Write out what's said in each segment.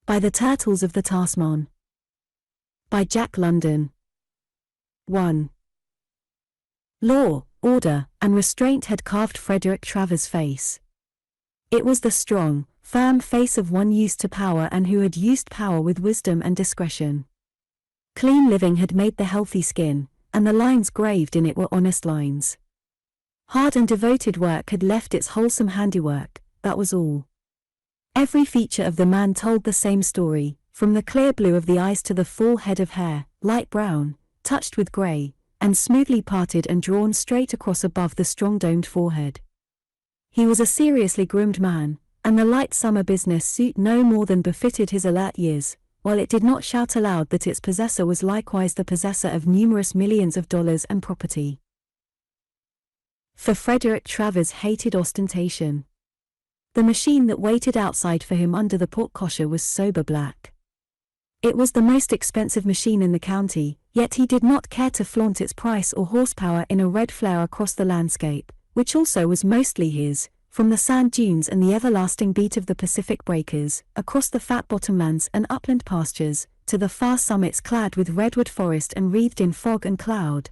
By the Turtles of the Tasman. By Jack London. 1. Law, order, and restraint had carved Frederick Travers' face. It was the strong, firm face of one used to power and who had used power with wisdom and discretion. Clean living had made the healthy skin, and the lines graved in it were honest lines. Hard and devoted work had left its wholesome handiwork, that was all. Every feature of the man told the same story, from the clear blue of the eyes to the full head of hair, light brown, touched with grey, and smoothly parted and drawn straight across above the strong domed forehead. He was a seriously groomed man, and the light summer business suit no more than befitted his alert years, while it did not shout aloud that its possessor was likewise the possessor of numerous millions of dollars and property. For Frederick Travers hated ostentation. The machine that waited outside for him under the porte-cochere was sober black. It was the most expensive machine in the county, yet he did not care to flaunt its price or horsepower in a red flare across the landscape, which also was mostly his, from the sand dunes and the everlasting beat of the Pacific breakers, across the fat bottomlands and upland pastures, to the far summits clad with redwood forest and wreathed in fog and cloud.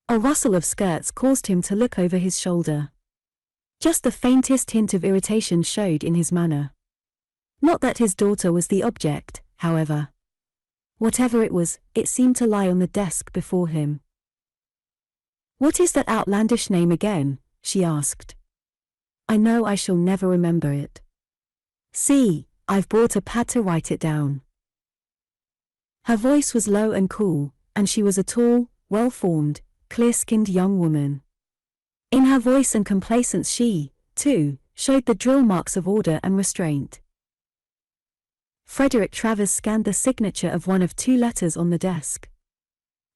A rustle of skirts caused him to look over his shoulder. Just the faintest hint of irritation showed in his manner. Not that his daughter was the object, however. Whatever it was, it seemed to lie on the desk before him. "What is that outlandish name again?" she asked. "I know I shall never remember it." "See, I've brought a pad to write it down." Her voice was low and cool, and she was a tall, well-formed, clear-skinned young woman. In her voice and complacence she, too, showed the drill marks of order and restraint. Frederick Travers scanned the signature of one of two letters on the desk.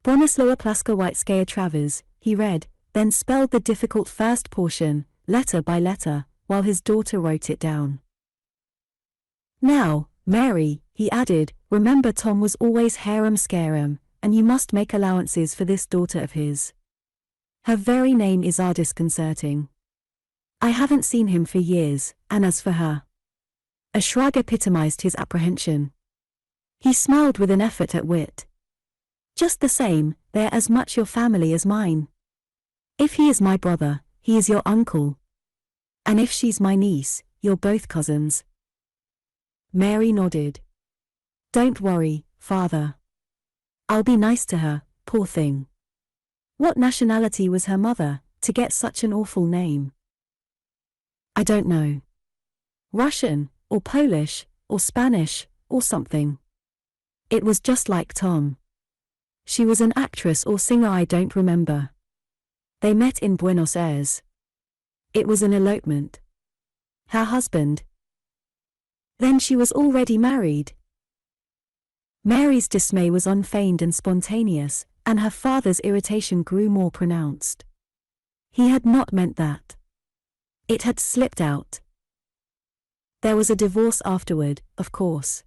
Bronislawa Plaska-Whiteskaya Travers, he read, then spelled the difficult first portion, letter by letter, while his daughter wrote it down. "Now, Mary," he added, "remember Tom was always harum-scarum, and you must make allowances for this daughter of his. Her very name is disconcerting. I haven't seen him for years, and as for her..." A shrug epitomized his apprehension. He smiled with an effort at wit. "Just the same, they're as much your family as mine. If he is my brother, he is your uncle. And if she's my niece, you're both cousins." Mary nodded. "Don't worry, father. I'll be nice to her, poor thing. What nationality was her mother, to get such an awful name?" "I don't know. Russian, or Polish, or Spanish, or something. It was just like Tom. She was an actress or singer, I don't remember. They met in Buenos Aires. It was an elopement. Her husband..." "Then she was already married?" Mary's dismay was unfeigned and spontaneous, and her father's irritation grew more pronounced. He had not meant that. It had slipped out. "There was a divorce afterward, of course.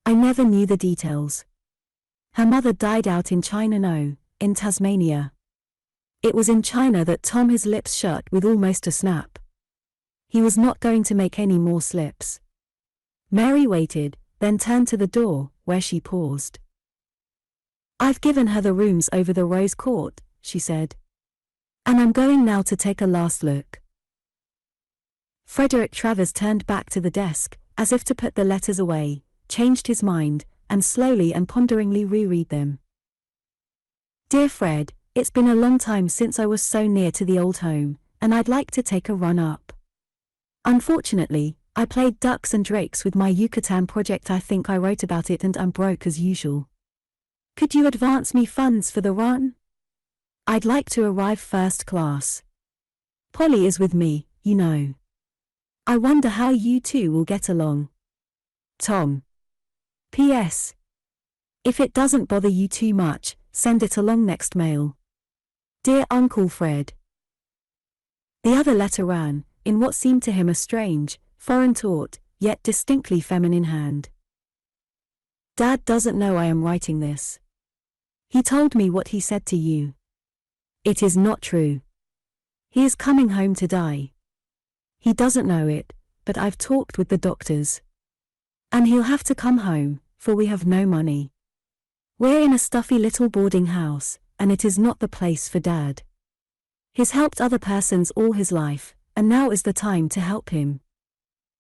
I never knew the details. Her mother died out in China, no, in Tasmania. It was in China that Tom, his lips shut with almost a snap. He was not going to make any more slips." Mary waited, then turned to the door, where she paused. "I've given her the rooms over the Rose Court," she said. "And I'm going now to take a last look." Frederick Travers turned back to the desk, as if to put the letters away, changed his mind, and slowly and ponderingly reread them. "Dear Fred, it's been a long time since I was so near to the old home, and I'd like to take a run up. Unfortunately, I played ducks and drakes with my Yucatan project. I think I wrote about it and I'm broke as usual. Could you advance me funds for the run? I'd like to arrive first class. Polly is with me, you know. I wonder how you two will get along. Tom. P.S. If it doesn't bother you too much, send it along next mail. Dear Uncle Fred." The other letter ran, in what seemed to him a strange, foreign taut, yet distinctly feminine hand. "Dad doesn't know I am writing this. He told me what he said to you. It is not true. He is coming home to die. He doesn't know it, but I've talked with the doctors. And he'll have to come home, for we have no money. We're in a stuffy little boarding house, and it is not the place for Dad. He's helped other persons all his life, and now is the time to help him.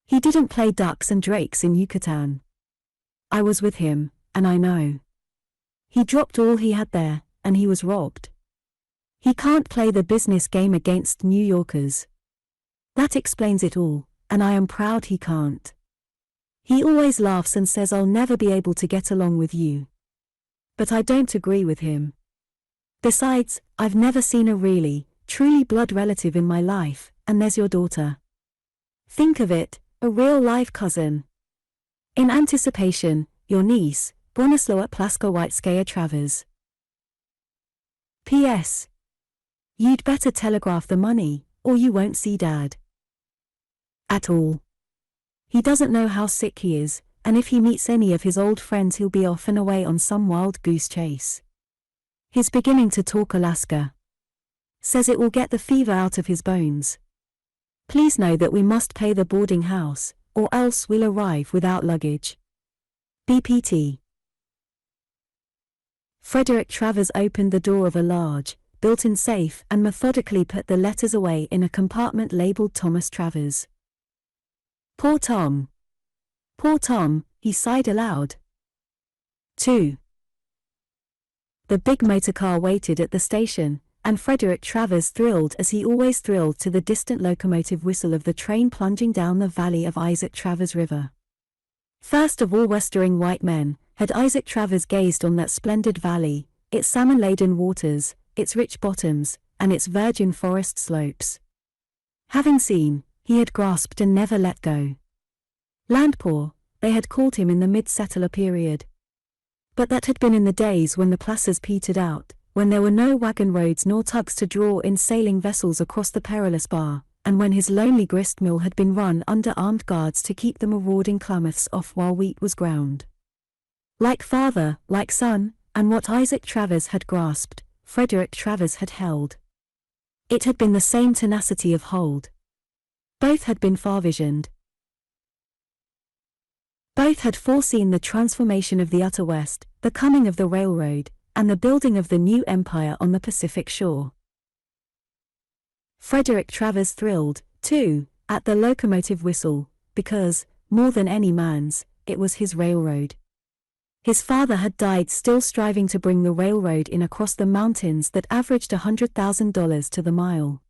He didn't play ducks and drakes in Yucatan. I was with him, and I know. He dropped all he had there, and he was robbed. He can't play the business game against New Yorkers. That explains it all, and I am proud he can't. He always laughs and says I'll never be able to get along with you. But I don't agree with him. Besides, I've never seen a really, truly blood relative in my life, and there's your daughter. Think of it, a real live cousin. In anticipation, your niece, Bronislawa Plaskowitskaya Travers. P.S. You'd better telegraph the money, or you won't see Dad. At all. He doesn't know how sick he is, and if he meets any of his old friends he'll be off and away on some wild goose chase. He's beginning to talk Alaska. Says it will get the fever out of his bones. Please know that we must pay the boarding house, or else we'll arrive without luggage. BPT. Frederick Travers opened the door of a large, built-in safe and methodically put the letters away in a compartment labeled Thomas Travers. Poor Tom. Poor Tom, he sighed aloud. 2. The big motorcar waited at the station, and Frederick Travers thrilled as he always thrilled to the distant locomotive whistle of the train plunging down the valley of Isaac Travers River. First of all westering white men, had Isaac Travers gazed on that splendid valley, its salmon-laden waters, its rich bottoms, and its virgin forest slopes. Having seen, he had grasped and never let go. Land poor, they had called him in the mid-settler period. But that had been in the days when the plazas petered out, when there were no wagon roads nor tugs to draw in sailing vessels across the perilous bar, and when his lonely grist mill had been run under armed guards to keep the marauding Klamaths off while wheat was ground. Like father, like son, and what Isaac Travers had grasped, Frederick Travers had held. It had been the same tenacity of hold. Both had been far-visioned. Both had foreseen the transformation of the utter West, the coming of the railroad, and the building of the new empire on the Pacific shore. Frederick Travers thrilled, too, at the locomotive whistle, because, more than any man's, it was his railroad. His father had died still striving to bring the railroad in across the mountains that averaged $100,000 to the mile.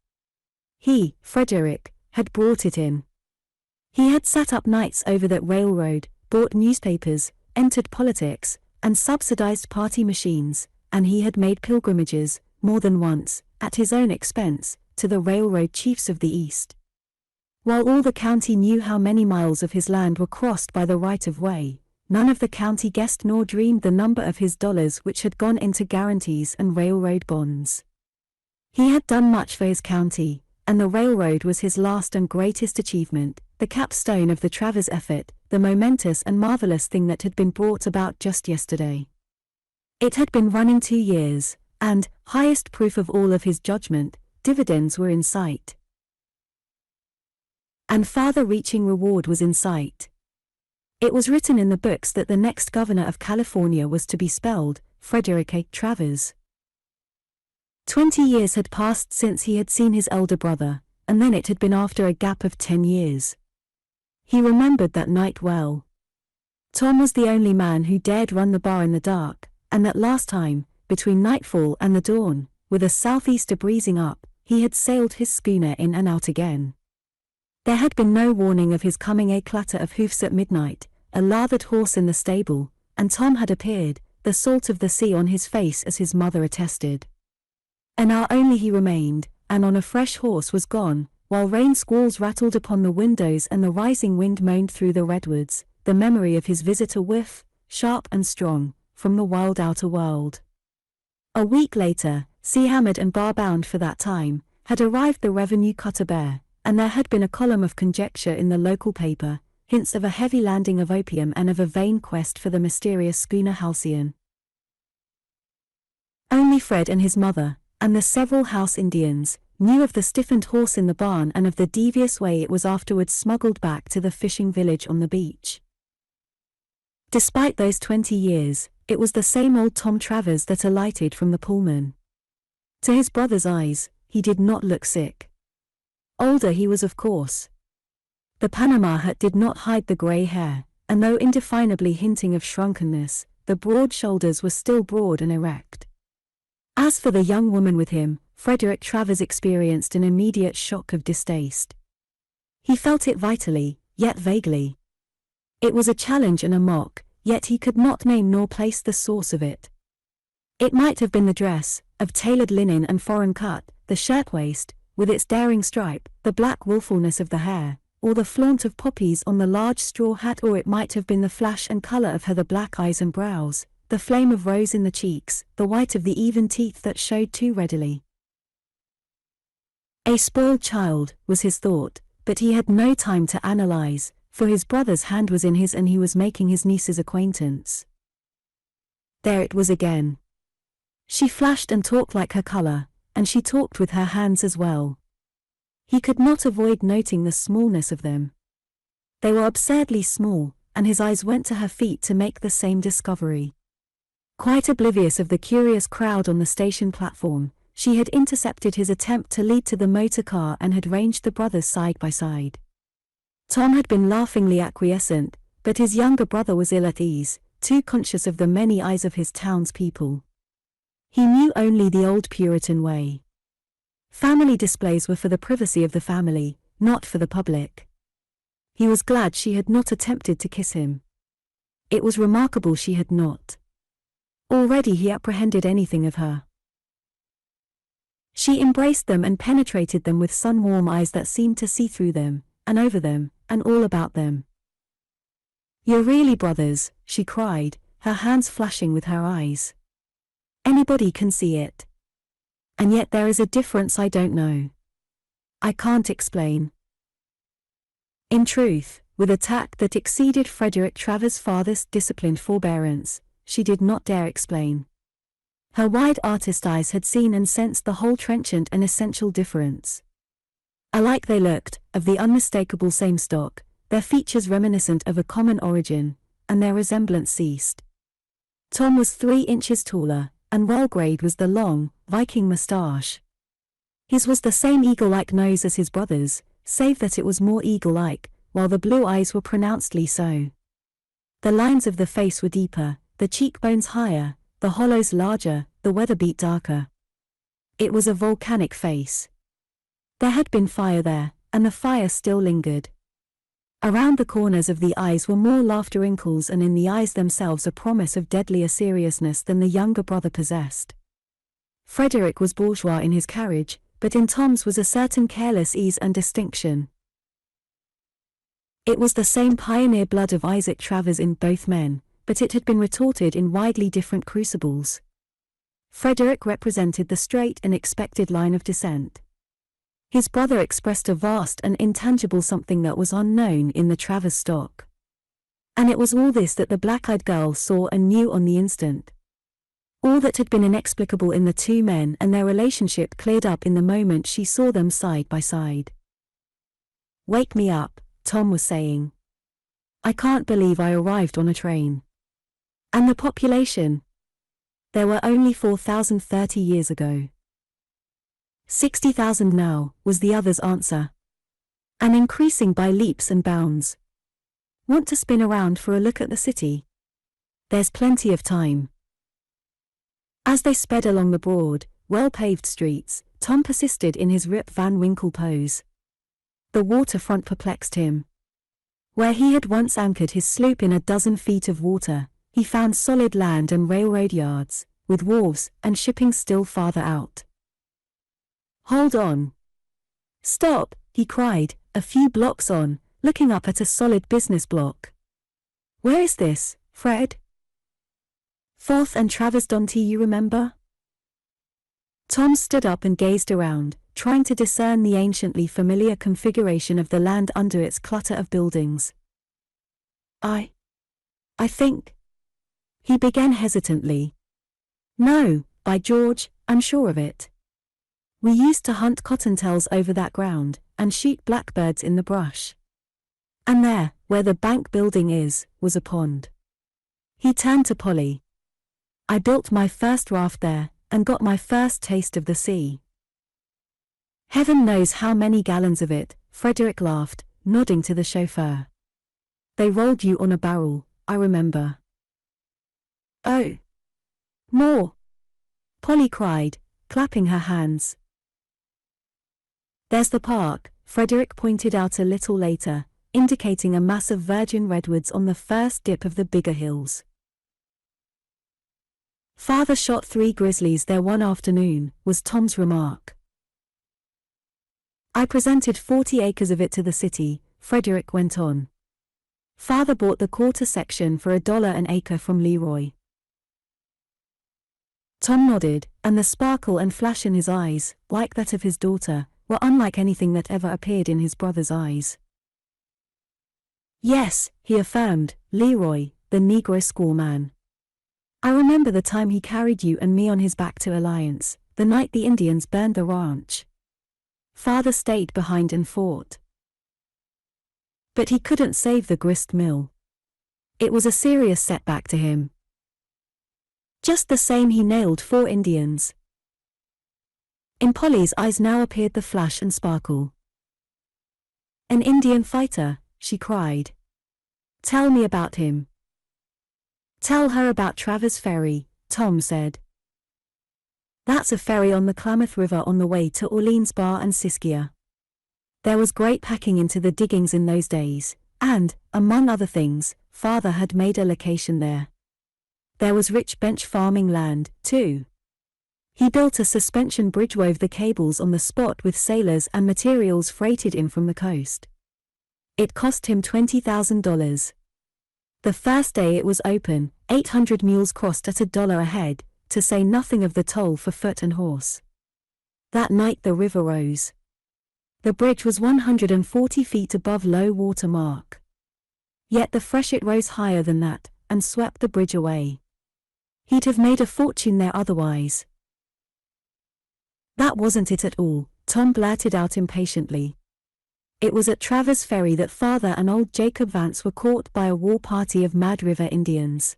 He, Frederick, had brought it in. He had sat up nights over that railroad, bought newspapers, entered politics, and subsidized party machines, and he had made pilgrimages, more than once, at his own expense, to the railroad chiefs of the East. While all the county knew how many miles of his land were crossed by the right-of-way, none of the county guessed nor dreamed the number of his dollars which had gone into guarantees and railroad bonds. He had done much for his county, and the railroad was his last and greatest achievement, the capstone of the Travers effort, the momentous and marvelous thing that had been brought about just yesterday. It had been running 2 years, and, highest proof of all of his judgment, dividends were in sight. And farther-reaching reward was in sight. It was written in the books that the next governor of California was to be spelled Frederick A. Travers. 20 years had passed since he had seen his elder brother, and then it had been after a gap of 10 years. He remembered that night well. Tom was the only man who dared run the bar in the dark, and that last time, between nightfall and the dawn, with a southeaster breezing up, he had sailed his schooner in and out again. There had been no warning of his coming, a clatter of hoofs at midnight, a lathered horse in the stable, and Tom had appeared, the salt of the sea on his face as his mother attested. An hour only he remained, and on a fresh horse was gone, while rain squalls rattled upon the windows and the rising wind moaned through the redwoods, the memory of his visitor whiff, sharp and strong, from the wild outer world. A week later, sea-hammered and bar-bound for that time, had arrived the revenue cutter Bear, and there had been a column of conjecture in the local paper, hints of a heavy landing of opium and of a vain quest for the mysterious schooner Halcyon. Only Fred and his mother, and the several house Indians, knew of the stiffened horse in the barn and of the devious way it was afterwards smuggled back to the fishing village on the beach. Despite those 20 years, it was the same old Tom Travers that alighted from the Pullman. To his brother's eyes, he did not look sick. Older he was, of course. The Panama hat did not hide the grey hair, and though indefinably hinting of shrunkenness, the broad shoulders were still broad and erect. As for the young woman with him, Frederick Travers experienced an immediate shock of distaste. He felt it vitally, yet vaguely. It was a challenge and a mock, yet he could not name nor place the source of it. It might have been the dress, of tailored linen and foreign cut, the shirtwaist, with its daring stripe, the black wilfulness of the hair, or the flaunt of poppies on the large straw hat, or it might have been the flash and color of her black eyes and brows, the flame of rose in the cheeks, the white of the even teeth that showed too readily. A spoiled child, was his thought, but he had no time to analyze, for his brother's hand was in his and he was making his niece's acquaintance. There it was again. She flashed and talked like her color, and she talked with her hands as well. He could not avoid noting the smallness of them. They were absurdly small, and his eyes went to her feet to make the same discovery. Quite oblivious of the curious crowd on the station platform, she had intercepted his attempt to lead to the motor car and had ranged the brothers side by side. Tom had been laughingly acquiescent, but his younger brother was ill at ease, too conscious of the many eyes of his townspeople. He knew only the old Puritan way. Family displays were for the privacy of the family, not for the public. He was glad she had not attempted to kiss him. It was remarkable she had not. Already he apprehended anything of her. She embraced them and penetrated them with sun-warm eyes that seemed to see through them, and over them, and all about them. "You're really brothers," she cried, her hands flashing with her eyes. "Anybody can see it. And yet there is a difference I don't know. I can't explain." In truth, with a tact that exceeded Frederick Travers' father's disciplined forbearance, she did not dare explain. Her wide artist eyes had seen and sensed the whole trenchant and essential difference. Alike they looked, of the unmistakable same stock, their features reminiscent of a common origin, and their resemblance ceased. Tom was 3 inches taller, and well-grayed was the long, Viking moustache. His was the same eagle-like nose as his brother's, save that it was more eagle-like, while the blue eyes were pronouncedly so. The lines of the face were deeper, the cheekbones higher, the hollows larger, the weather-beat darker. It was a volcanic face. There had been fire there, and the fire still lingered. Around the corners of the eyes were more laughter wrinkles, and in the eyes themselves a promise of deadlier seriousness than the younger brother possessed. Frederick was bourgeois in his carriage, but in Tom's was a certain careless ease and distinction. It was the same pioneer blood of Isaac Travers in both men, but it had been retorted in widely different crucibles. Frederick represented the straight and expected line of descent. His brother expressed a vast and intangible something that was unknown in the Travers stock. And it was all this that the black-eyed girl saw and knew on the instant. All that had been inexplicable in the two men and their relationship cleared up in the moment she saw them side by side. "Wake me up," Tom was saying. "I can't believe I arrived on a train." "And the population?" "There were only 4,000 30 years ago." 60,000 now, was the other's answer. "And increasing by leaps and bounds. Want to spin around for a look at the city? There's plenty of time." As they sped along the broad, well-paved streets, Tom persisted in his Rip Van Winkle pose. The waterfront perplexed him. Where he had once anchored his sloop in a dozen feet of water, he found solid land and railroad yards, with wharves and shipping still farther out. "Hold on. Stop," he cried, a few blocks on, looking up at a solid business block. "Where is this, Fred?" "4th and Travers Donty, you remember?" Tom stood up and gazed around, trying to discern the anciently familiar configuration of the land under its clutter of buildings. I think," he began hesitantly. "No, by George, I'm sure of it. We used to hunt cottontails over that ground, and shoot blackbirds in the brush. And there, where the bank building is, was a pond. He turned to Polly. I built my first raft there, and got my first taste of the sea. Heaven knows how many gallons of it, Frederick laughed, nodding to the chauffeur. They rolled you on a barrel, I remember. Oh. More! Polly cried, clapping her hands. There's the park, Frederick pointed out a little later, indicating a mass of virgin redwoods on the first dip of the bigger hills. Father shot 3 grizzlies there one afternoon, was Tom's remark. I presented 40 acres of it to the city, Frederick went on. Father bought the quarter section for $1 an acre from Leroy. Tom nodded, and the sparkle and flash in his eyes, like that of his daughter, were unlike anything that ever appeared in his brother's eyes. Yes, he affirmed, Leroy, the Negro squawman. I remember the time he carried you and me on his back to Alliance, the night the Indians burned the ranch. Father stayed behind and fought. But he couldn't save the grist mill. It was a serious setback to him. Just the same, he nailed 4 Indians. In Polly's eyes now appeared the flash and sparkle. An Indian fighter, she cried. Tell me about him. Tell her about Travers Ferry, Tom said. That's a ferry on the Klamath River on the way to Orleans Bar and Siskiyou. There was great packing into the diggings in those days, and, among other things, Father had made a location there. There was rich bench farming land, too. He built a suspension bridge, wove the cables on the spot with sailors and materials freighted in from the coast. It cost him $20,000. The first day it was open, 800 mules crossed at $1 a head, to say nothing of the toll for foot and horse. That night the river rose. The bridge was 140 feet above low water mark. Yet the freshet rose higher than that, and swept the bridge away. He'd have made a fortune there otherwise. That wasn't it at all, Tom blurted out impatiently. It was at Travers Ferry that Father and old Jacob Vance were caught by a war party of Mad River Indians.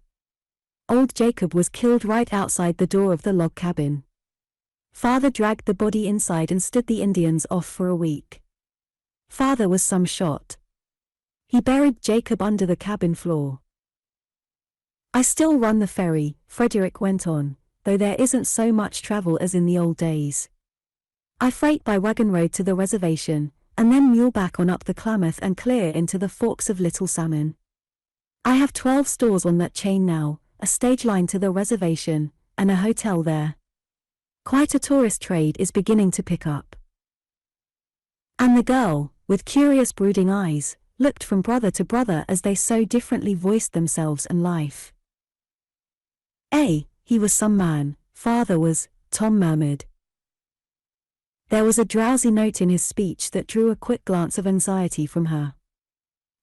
Old Jacob was killed right outside the door of the log cabin. Father dragged the body inside and stood the Indians off for a week. Father was some shot. He buried Jacob under the cabin floor. I still run the ferry, Frederick went on, though there isn't so much travel as in the old days. I freight by wagon road to the reservation, and then mule back on up the Klamath and clear into the forks of Little Salmon. I have 12 stores on that chain now, a stage line to the reservation, and a hotel there. Quite a tourist trade is beginning to pick up. And the girl, with curious brooding eyes, looked from brother to brother as they so differently voiced themselves and life. He was some man, Father was, Tom murmured. There was a drowsy note in his speech that drew a quick glance of anxiety from her.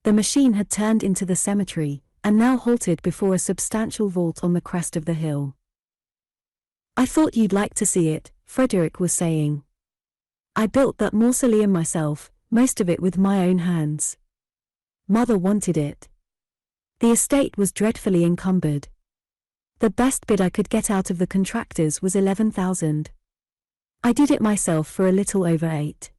The machine had turned into the cemetery, and now halted before a substantial vault on the crest of the hill. I thought you'd like to see it, Frederick was saying. I built that mausoleum myself, most of it with my own hands. Mother wanted it. The estate was dreadfully encumbered. The best bid I could get out of the contractors was $11,000. I did it myself for a little over 8.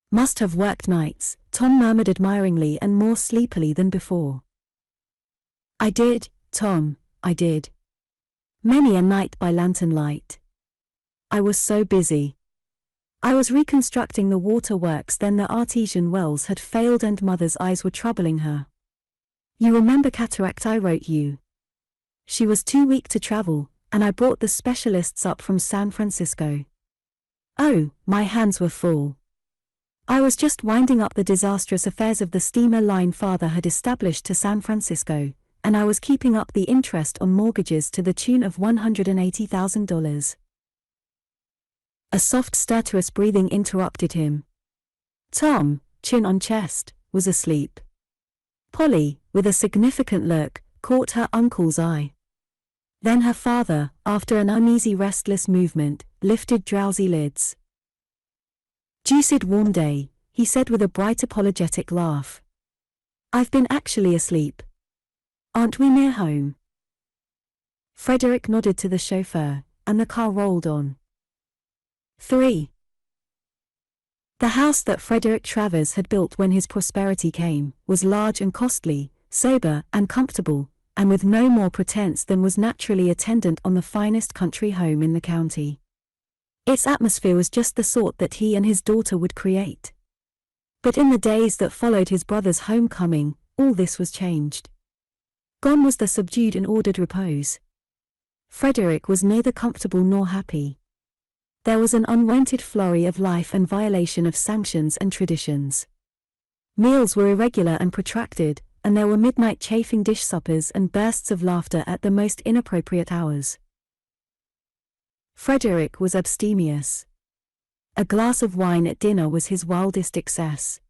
Must have worked nights, Tom murmured admiringly and more sleepily than before. I did, Tom, I did. Many a night by lantern light. I was so busy. I was reconstructing the water works, then the artesian wells had failed and Mother's eyes were troubling her. You remember Cataract I wrote you? She was too weak to travel, and I brought the specialists up from San Francisco. Oh, my hands were full. I was just winding up the disastrous affairs of the steamer line Father had established to San Francisco, and I was keeping up the interest on mortgages to the tune of $180,000. A soft stertorous breathing interrupted him. Tom, chin on chest, was asleep. Polly, with a significant look, caught her uncle's eye. Then her father, after an uneasy restless movement, lifted drowsy lids. Juiced warm day, he said with a bright apologetic laugh. I've been actually asleep. Aren't we near home? Frederick nodded to the chauffeur, and the car rolled on. 3. The house that Frederick Travers had built when his prosperity came was large and costly, sober and comfortable, and with no more pretense than was naturally attendant on the finest country home in the county. Its atmosphere was just the sort that he and his daughter would create. But in the days that followed his brother's homecoming, all this was changed. Gone was the subdued and ordered repose. Frederick was neither comfortable nor happy. There was an unwonted flurry of life and violation of sanctions and traditions. Meals were irregular and protracted, and there were midnight chafing dish suppers and bursts of laughter at the most inappropriate hours. Frederick was abstemious. A glass of wine at dinner was his wildest excess.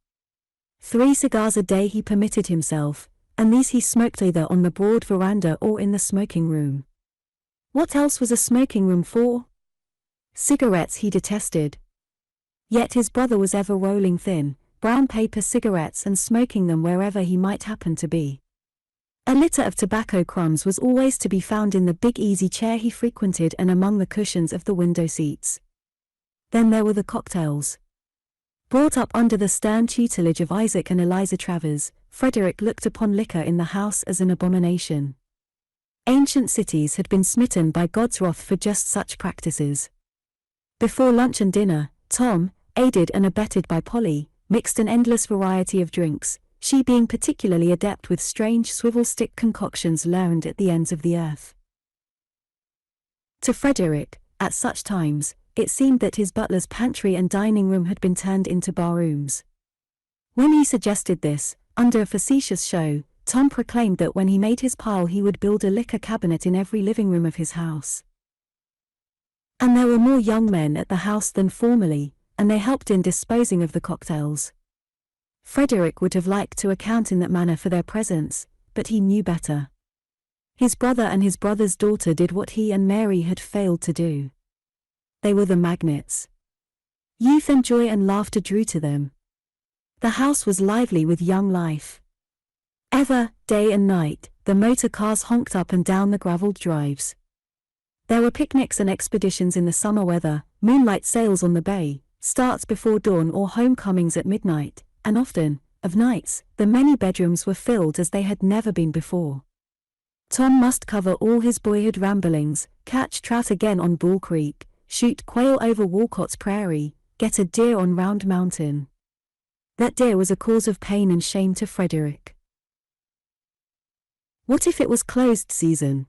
3 cigars a day he permitted himself, and these he smoked either on the broad veranda or in the smoking room. What else was a smoking room for? Cigarettes he detested. Yet his brother was ever rolling thin, brown paper cigarettes and smoking them wherever he might happen to be. A litter of tobacco crumbs was always to be found in the big easy chair he frequented and among the cushions of the window seats. Then there were the cocktails. Brought up under the stern tutelage of Isaac and Eliza Travers, Frederick looked upon liquor in the house as an abomination. Ancient cities had been smitten by God's wrath for just such practices. Before lunch and dinner, Tom, aided and abetted by Polly, mixed an endless variety of drinks, she being particularly adept with strange swivel-stick concoctions learned at the ends of the earth. To Frederick, at such times, it seemed that his butler's pantry and dining room had been turned into barrooms. When he suggested this, under a facetious show, Tom proclaimed that when he made his pile he would build a liquor cabinet in every living room of his house. And there were more young men at the house than formerly, and they helped in disposing of the cocktails. Frederick would have liked to account in that manner for their presence, but he knew better. His brother and his brother's daughter did what he and Mary had failed to do. They were the magnets. Youth and joy and laughter drew to them. The house was lively with young life. Ever, day and night, the motor cars honked up and down the gravelled drives. There were picnics and expeditions in the summer weather, moonlight sails on the bay, starts before dawn or homecomings at midnight, and often, of nights, the many bedrooms were filled as they had never been before. Tom must cover all his boyhood ramblings, catch trout again on Bull Creek, shoot quail over Walcott's Prairie, get a deer on Round Mountain. That deer was a cause of pain and shame to Frederick. What if it was closed season?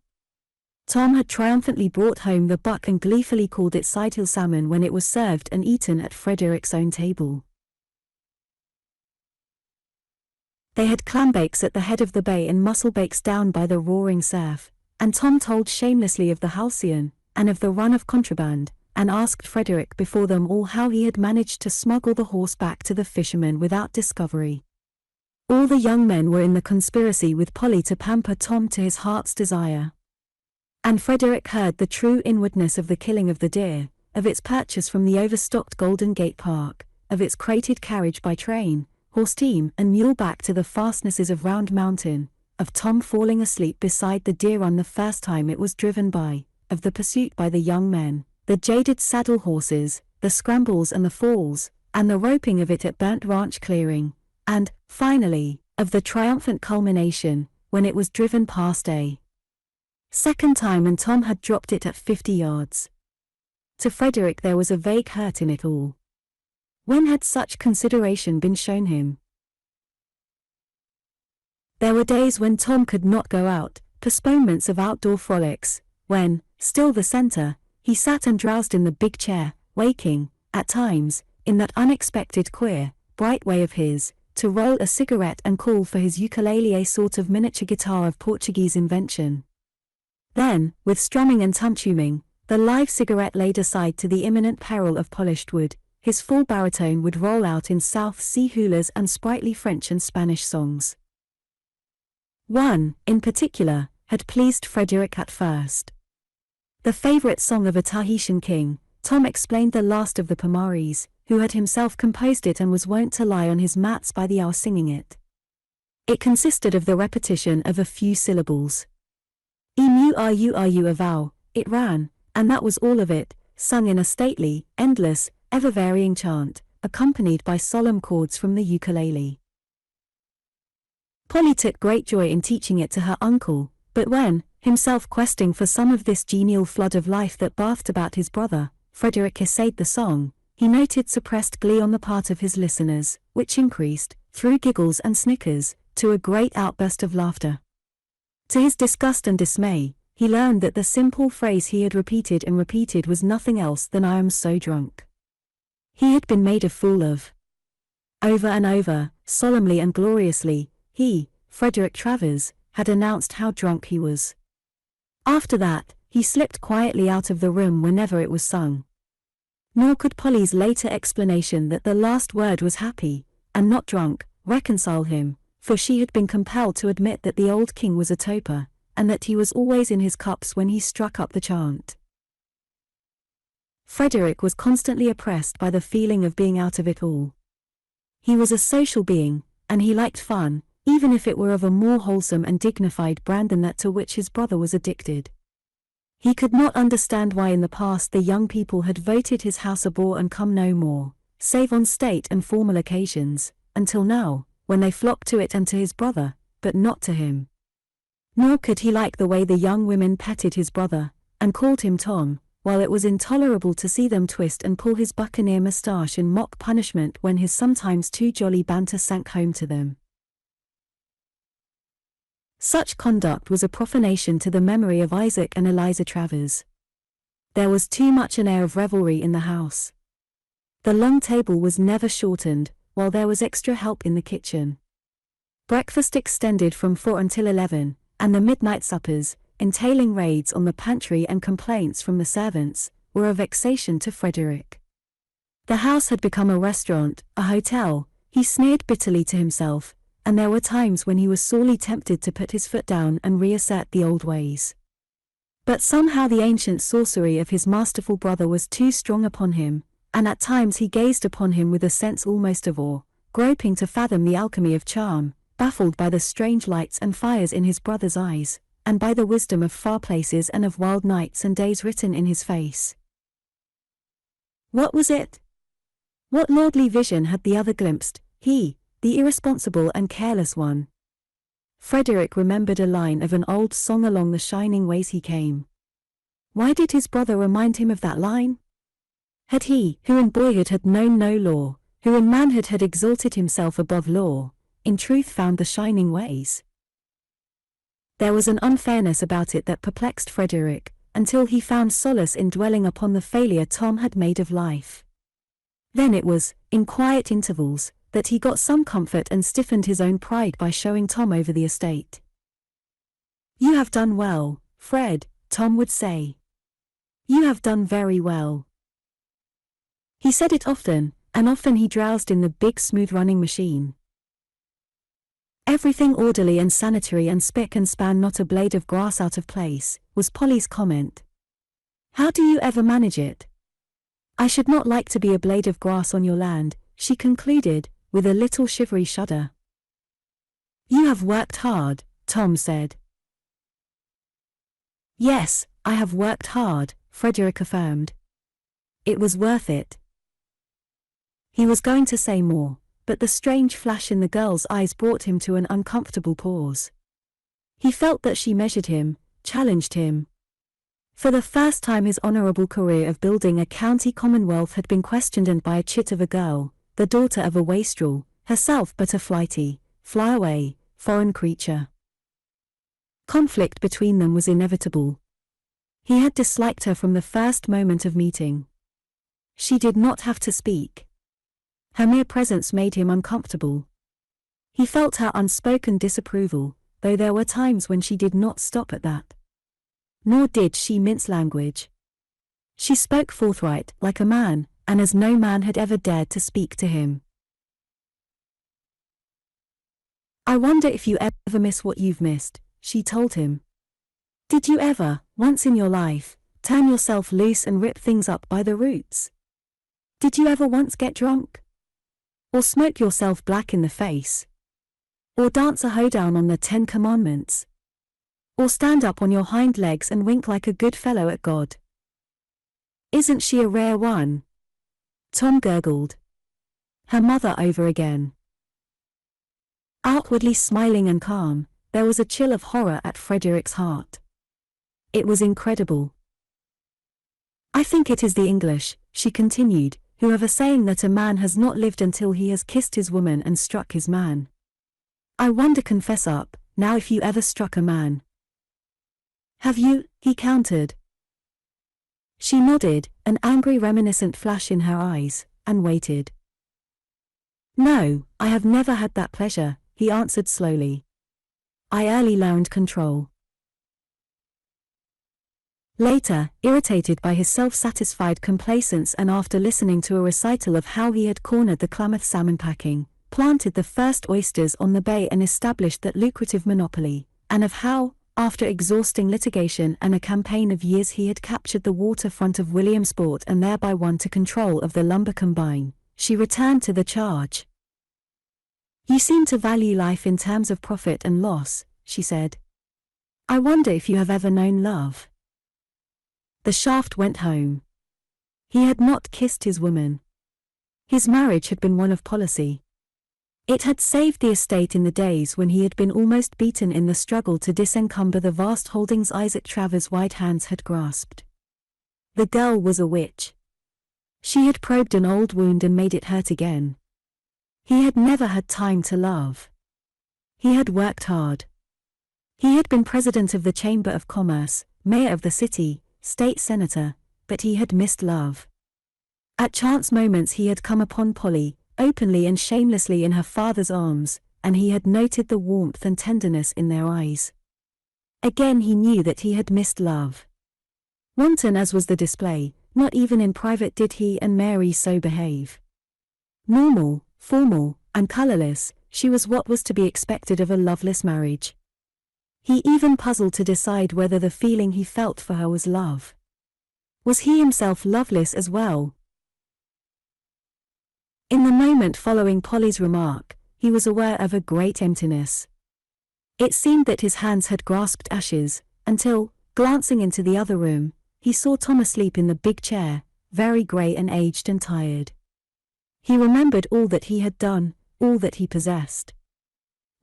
Tom had triumphantly brought home the buck and gleefully called it sidehill salmon when it was served and eaten at Frederick's own table. They had clambakes at the head of the bay and musselbakes down by the roaring surf, and Tom told shamelessly of the halcyon, and of the run of contraband, and asked Frederick before them all how he had managed to smuggle the horse back to the fishermen without discovery. All the young men were in the conspiracy with Polly to pamper Tom to his heart's desire. And Frederick heard the true inwardness of the killing of the deer, of its purchase from the overstocked Golden Gate Park, of its crated carriage by train, horse team and mule back to the fastnesses of Round Mountain, of Tom falling asleep beside the deer run the first time it was driven by, of the pursuit by the young men, the jaded saddle horses, the scrambles and the falls, and the roping of it at Burnt Ranch Clearing, and, finally, of the triumphant culmination, when it was driven past a second time and Tom had dropped it at 50 yards. To Frederick there was a vague hurt in it all. When had such consideration been shown him? There were days when Tom could not go out, postponements of outdoor frolics, when, still the center, he sat and drowsed in the big chair, waking, at times, in that unexpected queer, bright way of his, to roll a cigarette and call for his ukulele, a sort of miniature guitar of Portuguese invention. Then, with strumming and tum-tuming, the live cigarette laid aside to the imminent peril of polished wood, his full baritone would roll out in South Sea hulas and sprightly French and Spanish songs. One, in particular, had pleased Frederick at first. The favorite song of a Tahitian king, Tom explained, the last of the Pomares, who had himself composed it and was wont to lie on his mats by the hour singing it. It consisted of the repetition of a few syllables. Emu are you a vow, it ran, and that was all of it, sung in a stately, endless, ever-varying chant, accompanied by solemn chords from the ukulele. Polly took great joy in teaching it to her uncle, but when, himself questing for some of this genial flood of life that bathed about his brother, Frederick essayed the song, he noted suppressed glee on the part of his listeners, which increased, through giggles and snickers, to a great outburst of laughter. To his disgust and dismay, he learned that the simple phrase he had repeated and repeated was nothing else than "I am so drunk." He had been made a fool of. Over and over, solemnly and gloriously, he, Frederick Travers, had announced how drunk he was. After that, he slipped quietly out of the room whenever it was sung. Nor could Polly's later explanation that the last word was happy, and not drunk, reconcile him, for she had been compelled to admit that the old king was a toper, and that he was always in his cups when he struck up the chant. Frederick was constantly oppressed by the feeling of being out of it all. He was a social being, and he liked fun, even if it were of a more wholesome and dignified brand than that to which his brother was addicted. He could not understand why in the past the young people had voted his house a bore and come no more, save on state and formal occasions, until now, when they flocked to it and to his brother, but not to him. Nor could he like the way the young women petted his brother, and called him Tom, while it was intolerable to see them twist and pull his buccaneer moustache in mock punishment when his sometimes too jolly banter sank home to them. Such conduct was a profanation to the memory of Isaac and Eliza Travers. There was too much an air of revelry in the house. The long table was never shortened, while there was extra help in the kitchen. Breakfast extended from 4 until 11, and the midnight suppers, entailing raids on the pantry and complaints from the servants, were a vexation to Frederick. The house had become a restaurant, a hotel, he sneered bitterly to himself, and there were times when he was sorely tempted to put his foot down and reassert the old ways. But somehow the ancient sorcery of his masterful brother was too strong upon him, and at times he gazed upon him with a sense almost of awe, groping to fathom the alchemy of charm, baffled by the strange lights and fires in his brother's eyes, and by the wisdom of far places and of wild nights and days written in his face. What was it? What lordly vision had the other glimpsed, he, the irresponsible and careless one? Frederick remembered a line of an old song, "Along the shining ways he came." Why did his brother remind him of that line? Had he, who in boyhood had known no law, who in manhood had exalted himself above law, in truth found the shining ways? There was an unfairness about it that perplexed Frederick, until he found solace in dwelling upon the failure Tom had made of life. Then it was, in quiet intervals, that he got some comfort and stiffened his own pride by showing Tom over the estate. "You have done well, Fred," Tom would say. "You have done very well." He said it often, and often he drowsed in the big smooth-running machine. "Everything orderly and sanitary and spick and span, not a blade of grass out of place," was Polly's comment. "How do you ever manage it?" "I should not like to be a blade of grass on your land," she concluded, with a little shivery shudder. "You have worked hard," Tom said. "Yes, I have worked hard," Frederick affirmed. "It was worth it." He was going to say more, but the strange flash in the girl's eyes brought him to an uncomfortable pause. He felt that she measured him, challenged him. For the first time his honorable career of building a county commonwealth had been questioned by a chit of a girl, the daughter of a wastrel, herself but a flighty, fly-away, foreign creature. Conflict between them was inevitable. He had disliked her from the first moment of meeting. She did not have to speak. Her mere presence made him uncomfortable. He felt her unspoken disapproval, though there were times when she did not stop at that. Nor did she mince language. She spoke forthright, like a man, and as no man had ever dared to speak to him. "I wonder if you ever miss what you've missed," she told him. "Did you ever, once in your life, turn yourself loose and rip things up by the roots? Did you ever once get drunk? Or smoke yourself black in the face? Or dance a hoedown on the 10 Commandments? Or stand up on your hind legs and wink like a good fellow at God? Isn't she a rare one? Tom gurgled. Her mother over again. Outwardly smiling and calm, there was a chill of horror at Frederick's heart. It was incredible. I think it is the English, she continued, who have a saying that a man has not lived until he has kissed his woman and struck his man. I wonder, confess up, now, if you ever struck a man. Have you? He countered. She nodded, an angry reminiscent flash in her eyes, and waited. No, I have never had that pleasure, he answered slowly. I early learned control. Later, irritated by his self-satisfied complacence and after listening to a recital of how he had cornered the Klamath salmon packing, planted the first oysters on the bay and established that lucrative monopoly, and of how, after exhausting litigation and a campaign of years, he had captured the waterfront of Williamsport and thereby won to control of the lumber combine, she returned to the charge. You seem to value life in terms of profit and loss, she said. I wonder if you have ever known love. The shaft went home. He had not kissed his woman. His marriage had been one of policy. It had saved the estate in the days when he had been almost beaten in the struggle to disencumber the vast holdings Isaac Travers' white hands had grasped. The girl was a witch. She had probed an old wound and made it hurt again. He had never had time to love. He had worked hard. He had been president of the Chamber of Commerce, mayor of the city, state senator, but he had missed love. At chance moments he had come upon Polly, openly and shamelessly in her father's arms, and he had noted the warmth and tenderness in their eyes. Again he knew that he had missed love. Wanton as was the display, not even in private did he and Mary so behave. Normal, formal, and colorless, she was what was to be expected of a loveless marriage. He even puzzled to decide whether the feeling he felt for her was love. Was he himself loveless as well? In the moment following Polly's remark, he was aware of a great emptiness. It seemed that his hands had grasped ashes, until, glancing into the other room, he saw Tom asleep in the big chair, very grey and aged and tired. He remembered all that he had done, all that he possessed.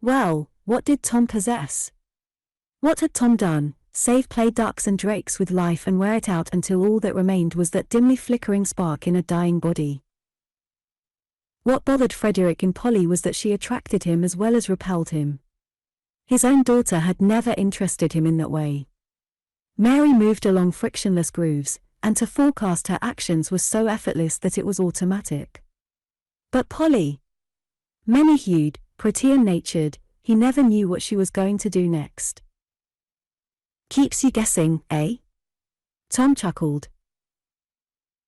Well, what did Tom possess? What had Tom done, save play ducks and drakes with life and wear it out until all that remained was that dimly flickering spark in a dying body? What bothered Frederick in Polly was that she attracted him as well as repelled him. His own daughter had never interested him in that way. Mary moved along frictionless grooves, and to forecast her actions was so effortless that it was automatic. But Polly, many-hued, pretty and natured, he never knew what she was going to do next. Keeps you guessing, eh? Tom chuckled.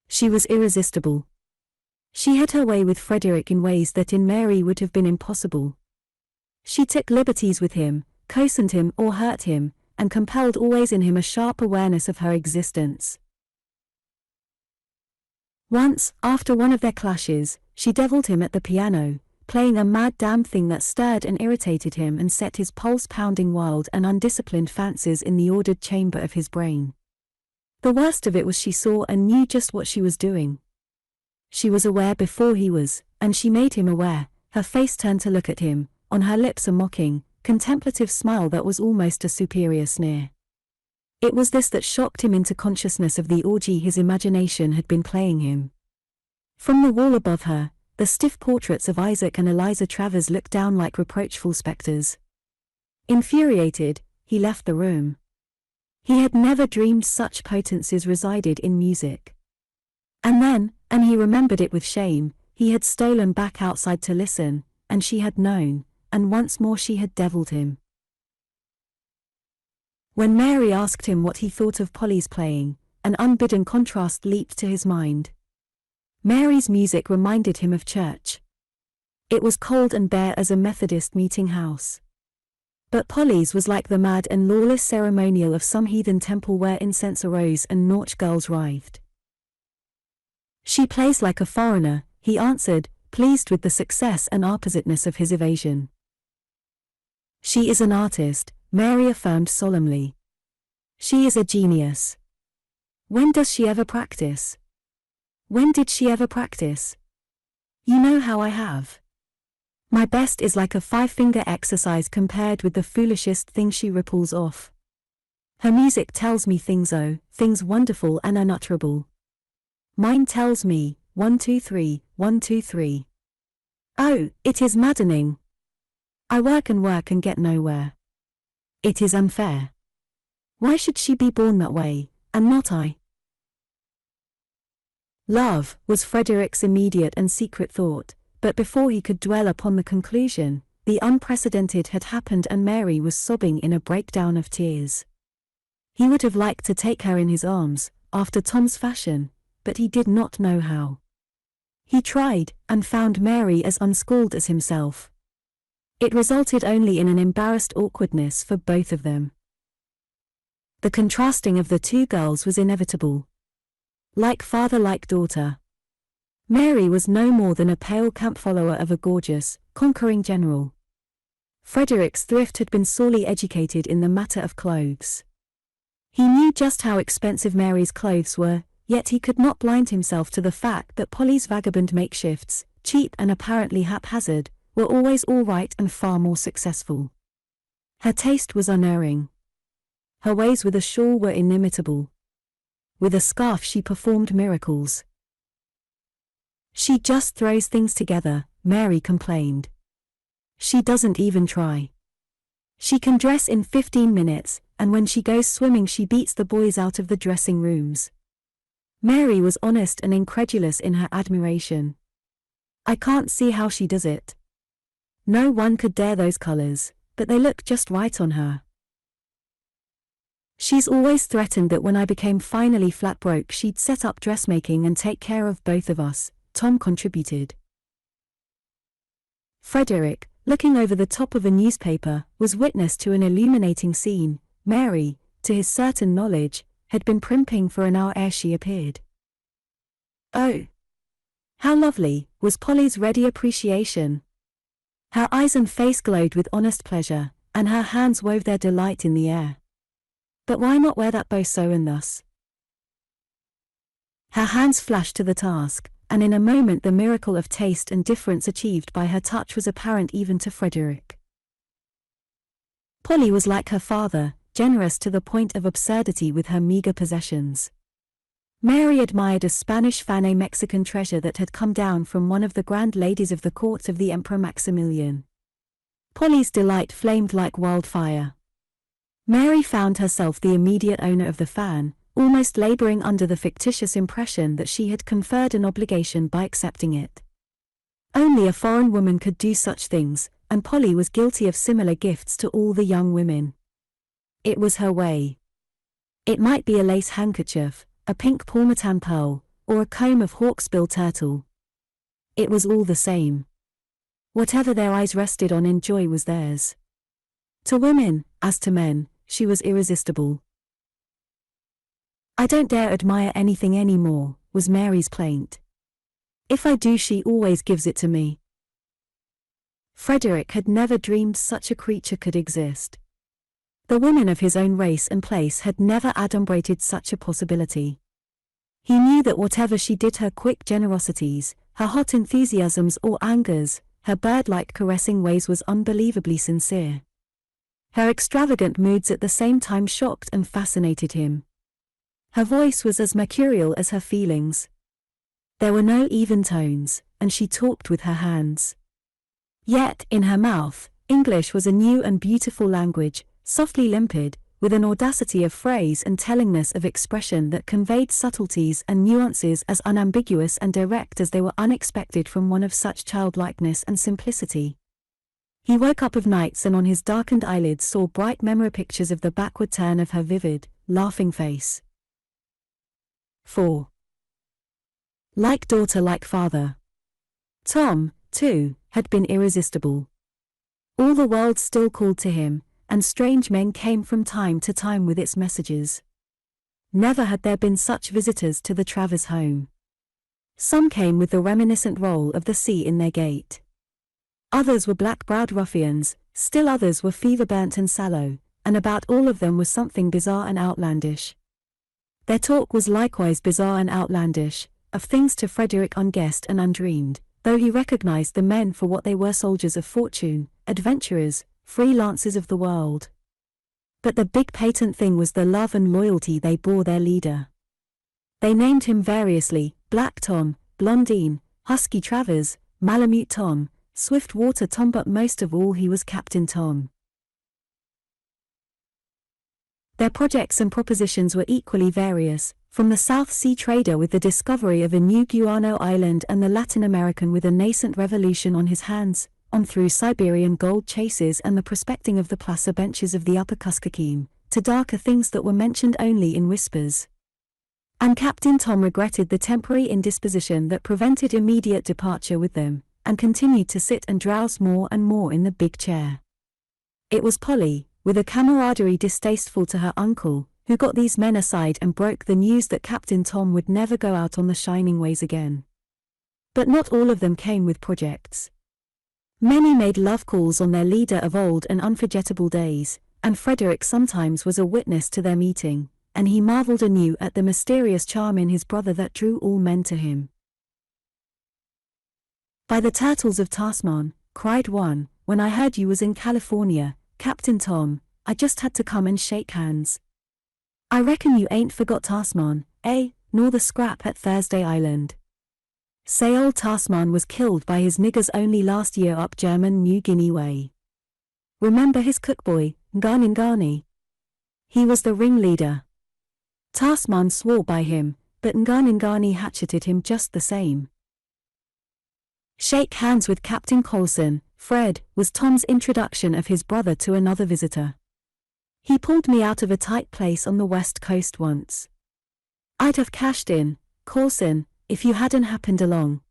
She was irresistible. She had her way with Frederick in ways that in Mary would have been impossible. She took liberties with him, cozened him or hurt him, and compelled always in him a sharp awareness of her existence. Once, after one of their clashes, she deviled him at the piano, playing a mad damn thing that stirred and irritated him and set his pulse pounding wild and undisciplined fancies in the ordered chamber of his brain. The worst of it was she saw and knew just what she was doing. She was aware before he was, and she made him aware, her face turned to look at him, on her lips a mocking, contemplative smile that was almost a superior sneer. It was this that shocked him into consciousness of the orgy his imagination had been playing him. From the wall above her, the stiff portraits of Isaac and Eliza Travers looked down like reproachful specters. Infuriated, he left the room. He had never dreamed such potencies resided in music. And then, and he remembered it with shame, he had stolen back outside to listen, and she had known, and once more she had deviled him. When Mary asked him what he thought of Polly's playing, an unbidden contrast leaped to his mind. Mary's music reminded him of church. It was cold and bare as a Methodist meeting house. But Polly's was like the mad and lawless ceremonial of some heathen temple where incense arose and nautch girls writhed. She plays like a foreigner, he answered, pleased with the success and oppositeness of his evasion. She is an artist, Mary affirmed solemnly. She is a genius. When does she ever practice? When did she ever practice? You know how I have. My best is like a five-finger exercise compared with the foolishest thing she ripples off. Her music tells me things, oh, things wonderful and unutterable. Mine tells me, 1 2 3, 1 2 3. Oh, it is maddening. I work and get nowhere. It is unfair. Why should she be born that way, and not I? Love, was Frederick's immediate and secret thought, but before he could dwell upon the conclusion, the unprecedented had happened and Mary was sobbing in a breakdown of tears. He would have liked to take her in his arms, after Tom's fashion, but he did not know how. He tried, and found Mary as unschooled as himself. It resulted only in an embarrassed awkwardness for both of them. The contrasting of the two girls was inevitable. Like father, like daughter. Mary was no more than a pale camp follower of a gorgeous, conquering general. Frederick's thrift had been sorely educated in the matter of clothes. He knew just how expensive Mary's clothes were, yet he could not blind himself to the fact that Polly's vagabond makeshifts, cheap and apparently haphazard, were always all right and far more successful. Her taste was unerring. Her ways with a shawl were inimitable. With a scarf she performed miracles. She just throws things together, Mary complained. She doesn't even try. She can dress in 15 minutes, and when she goes swimming she beats the boys out of the dressing rooms. Mary was honest and incredulous in her admiration. I can't see how she does it. No one could dare those colors, but they look just right on her. She's always threatened that when I became finally flat broke she'd set up dressmaking and take care of both of us, Tom contributed. Frederick, looking over the top of a newspaper, was witness to an illuminating scene. Mary, to his certain knowledge, had been primping for an hour ere she appeared. Oh! How lovely, was Polly's ready appreciation. Her eyes and face glowed with honest pleasure, and her hands wove their delight in the air. But why not wear that bow so and thus? Her hands flashed to the task, and in a moment the miracle of taste and difference achieved by her touch was apparent even to Frederick. Polly was like her father, generous to the point of absurdity with her meager possessions. Mary admired a Spanish fauna Mexican treasure that had come down from one of the grand ladies of the court of the Emperor Maximilian. Polly's delight flamed like wildfire. Mary found herself the immediate owner of the fan, almost laboring under the fictitious impression that she had conferred an obligation by accepting it. Only a foreign woman could do such things, and Polly was guilty of similar gifts to all the young women. It was her way. It might be a lace handkerchief, a pink palmetto pearl, or a comb of hawksbill turtle. It was all the same. Whatever their eyes rested on in joy was theirs. To women, as to men, she was irresistible. I don't dare admire anything any more, was Mary's plaint. If I do she always gives it to me. Frederick had never dreamed such a creature could exist. The women of his own race and place had never adumbrated such a possibility. He knew that whatever she did, her quick generosities, her hot enthusiasms or angers, her bird-like caressing ways, was unbelievably sincere. Her extravagant moods at the same time shocked and fascinated him. Her voice was as mercurial as her feelings. There were no even tones, and she talked with her hands. Yet, in her mouth, English was a new and beautiful language, softly limpid, with an audacity of phrase and tellingness of expression that conveyed subtleties and nuances as unambiguous and direct as they were unexpected from one of such childlikeness and simplicity. He woke up of nights and on his darkened eyelids saw bright memory pictures of the backward turn of her vivid, laughing face. 4. Like daughter, like father. Tom, too, had been irresistible. All the world still called to him, and strange men came from time to time with its messages. Never had there been such visitors to the Travers home. Some came with the reminiscent roll of the sea in their gait. Others were black-browed ruffians, still others were fever-burnt and sallow, and about all of them was something bizarre and outlandish. Their talk was likewise bizarre and outlandish, of things to Frederick unguessed and undreamed, though he recognized the men for what they were: soldiers of fortune, adventurers, freelancers of the world. But the big patent thing was the love and loyalty they bore their leader. They named him variously: Black Tom, Blondine, Husky Travers, Malamute Tom, Swiftwater Tom, but most of all he was Captain Tom. Their projects and propositions were equally various, from the South Sea trader with the discovery of a new Guiano island and the Latin American with a nascent revolution on his hands, on through Siberian gold chases and the prospecting of the placer benches of the Upper Kuskokwim, to darker things that were mentioned only in whispers. And Captain Tom regretted the temporary indisposition that prevented immediate departure with them, and continued to sit and drowse more and more in the big chair. It was Polly, with a camaraderie distasteful to her uncle, who got these men aside and broke the news that Captain Tom would never go out on the shining ways again. But not all of them came with projects. Many made love calls on their leader of old and unforgettable days, and Frederick sometimes was a witness to their meeting, and he marveled anew at the mysterious charm in his brother that drew all men to him. "By the turtles of Tasman," cried one, "when I heard you was in California, Captain Tom, I just had to come and shake hands. I reckon you ain't forgot Tasman, eh, nor the scrap at Thursday Island. Say old Tasman was killed by his niggers only last year up German New Guinea way. Remember his cookboy, Ngani? He was the ringleader. Tasman swore by him, but Ngani hatcheted him just the same." "Shake hands with Captain Coulson, Fred," was Tom's introduction of his brother to another visitor. "He pulled me out of a tight place on the west coast once. I'd have cashed in, Coulson, if you hadn't happened along."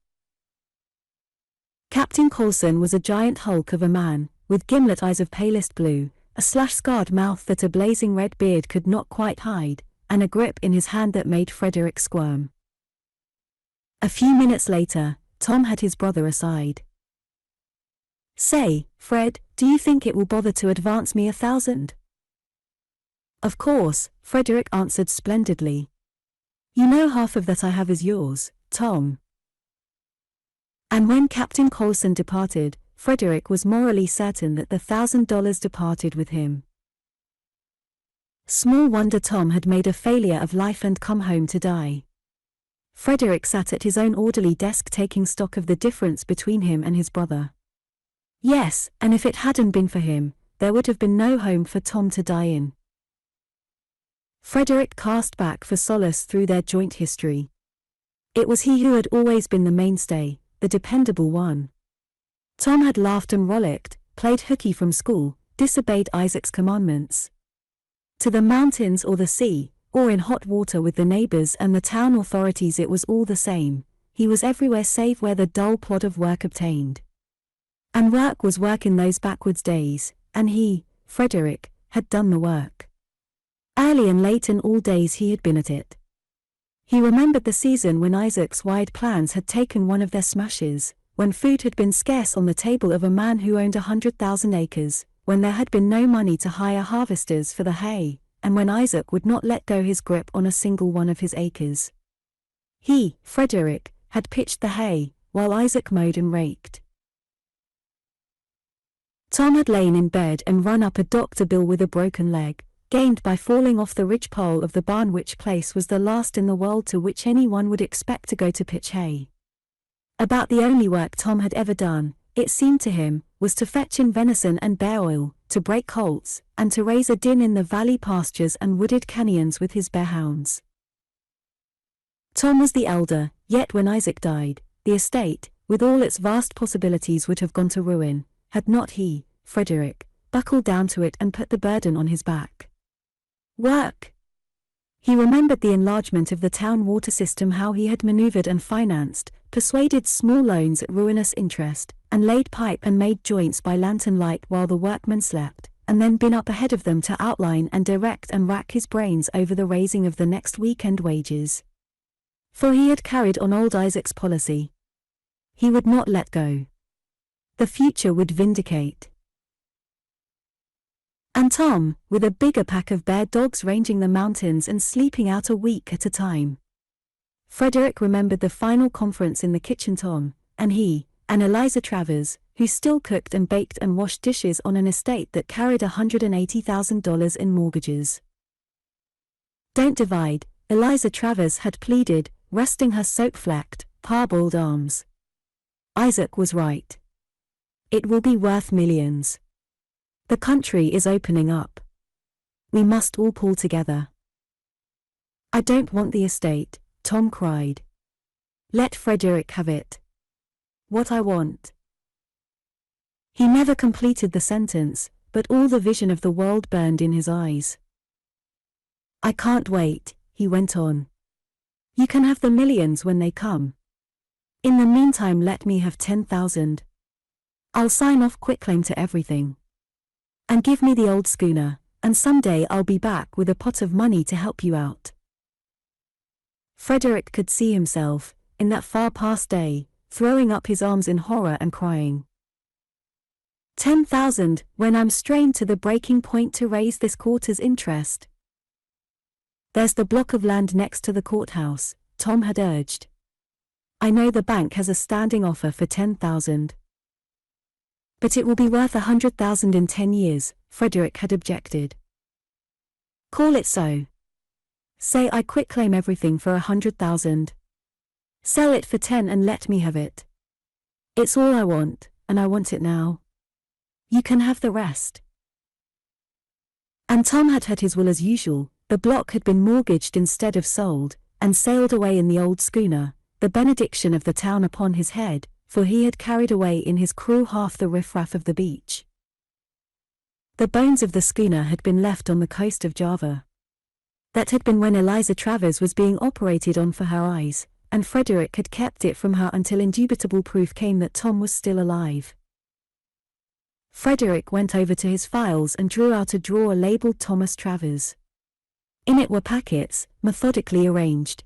Captain Coulson was a giant hulk of a man, with gimlet eyes of palest blue, a slash-scarred mouth that a blazing red beard could not quite hide, and a grip in his hand that made Frederick squirm. A few minutes later, Tom had his brother aside. "Say, Fred, do you think it will bother to advance me 1,000? "Of course," Frederick answered splendidly. "You know half of that I have is yours, Tom." And when Captain Coulson departed, Frederick was morally certain that the $1,000 departed with him. Small wonder Tom had made a failure of life and come home to die. Frederick sat at his own orderly desk taking stock of the difference between him and his brother. Yes, and if it hadn't been for him, there would have been no home for Tom to die in. Frederick cast back for solace through their joint history. It was he who had always been the mainstay, the dependable one. Tom had laughed and rollicked, played hooky from school, disobeyed Isaac's commandments. To the mountains or the sea, or in hot water with the neighbors and the town authorities, it was all the same. He was everywhere save where the dull plod of work obtained. And work was work in those backwards days, and he, Frederick, had done the work. Early and late in all days he had been at it. He remembered the season when Isaac's wide plans had taken one of their smashes, when food had been scarce on the table of a man who owned 100,000 acres, when there had been no money to hire harvesters for the hay, and when Isaac would not let go his grip on a single one of his acres. He, Frederick, had pitched the hay, while Isaac mowed and raked. Tom had lain in bed and run up a doctor bill with a broken leg, gained by falling off the ridgepole of the barn, which place was the last in the world to which anyone would expect to go to pitch hay. About the only work Tom had ever done, it seemed to him, was to fetch in venison and bear oil, to break colts, and to raise a din in the valley pastures and wooded canyons with his bear hounds. Tom was the elder, yet when Isaac died, the estate, with all its vast possibilities, would have gone to ruin, had not he, Frederick, buckled down to it and put the burden on his back. Work! He remembered the enlargement of the town water system, how he had maneuvered and financed, persuaded small loans at ruinous interest, and laid pipe and made joints by lantern light while the workmen slept, and then been up ahead of them to outline and direct and rack his brains over the raising of the next weekend wages. For he had carried on old Isaac's policy. He would not let go. The future would vindicate. And Tom, with a bigger pack of bear dogs ranging the mountains and sleeping out a week at a time. Frederick remembered the final conference in the kitchen. Tom, and he, and Eliza Travers, who still cooked and baked and washed dishes on an estate that carried $180,000 in mortgages. "Don't divide," Eliza Travers had pleaded, resting her soap-flecked, parboiled arms. Isaac was right. It will be worth millions. The country is opening up. We must all pull together. "I don't want the estate," Tom cried. "Let Frederick have it. What I want." He never completed the sentence, but all the vision of the world burned in his eyes. "I can't wait," he went on. "You can have the millions when they come. In the meantime, let me have 10,000. I'll sign off quitclaim to everything. And give me the old schooner, and someday I'll be back with a pot of money to help you out." Frederick could see himself, in that far-past day, throwing up his arms in horror and crying. 10,000, when I'm strained to the breaking point to raise this quarter's interest. "There's the block of land next to the courthouse," Tom had urged. "I know the bank has a standing offer for 10,000. "But it will be worth 100,000 in 10 years, Frederick had objected. "Call it so. Say I quitclaim everything for 100,000. Sell it for 10 and let me have it. It's all I want, and I want it now. You can have the rest." And Tom had his will as usual. The block had been mortgaged instead of sold, and sailed away in the old schooner, the benediction of the town upon his head, for he had carried away in his crew half the riffraff of the beach. The bones of the schooner had been left on the coast of Java. That had been when Eliza Travers was being operated on for her eyes, and Frederick had kept it from her until indubitable proof came that Tom was still alive. Frederick went over to his files and drew out a drawer labeled Thomas Travers. In it were packets, methodically arranged.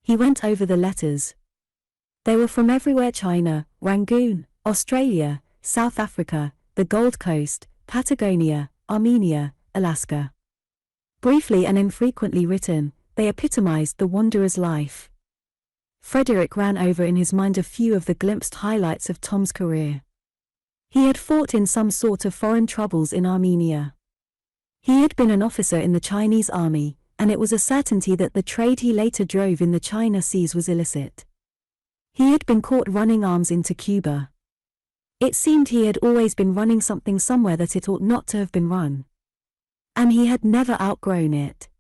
He went over the letters. They were from everywhere: China, Rangoon, Australia, South Africa, the Gold Coast, Patagonia, Armenia, Alaska. Briefly and infrequently written, they epitomized the wanderer's life. Frederick ran over in his mind a few of the glimpsed highlights of Tom's career. He had fought in some sort of foreign troubles in Armenia. He had been an officer in the Chinese army, and it was a certainty that the trade he later drove in the China seas was illicit. He had been caught running arms into Cuba. It seemed he had always been running something somewhere that it ought not to have been run. And he had never outgrown it.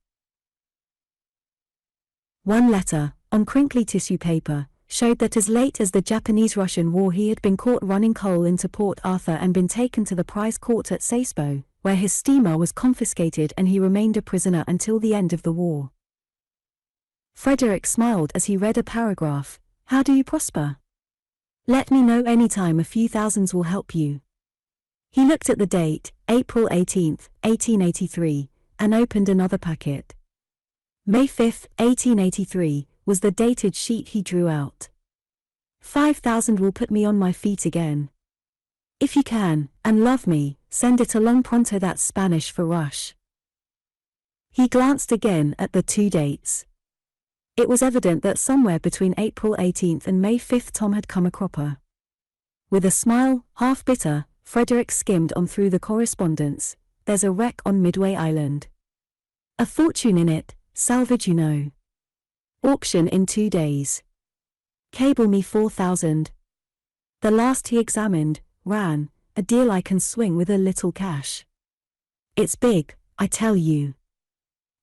One letter, on crinkly tissue paper, showed that as late as the Japanese-Russian War he had been caught running coal into Port Arthur and been taken to the prize court at Sasebo, where his steamer was confiscated and he remained a prisoner until the end of the war. Frederick smiled as he read a paragraph. "How do you prosper? Let me know anytime a few thousands will help you." He looked at the date, April 18, 1883, and opened another packet. May 5, 1883, was the dated sheet he drew out. 5,000 will put me on my feet again. If you can, and love me, send it along pronto. That's Spanish for rush. He glanced again at the two dates. It was evident that somewhere between April 18 and May 5 Tom had come a cropper. With a smile, half bitter, Frederick skimmed on through the correspondence. "There's a wreck on Midway Island. A fortune in it, salvage you know. Auction in 2 days. Cable me 4,000. The last he examined, ran, "A deal I can swing with a little cash. It's big, I tell you.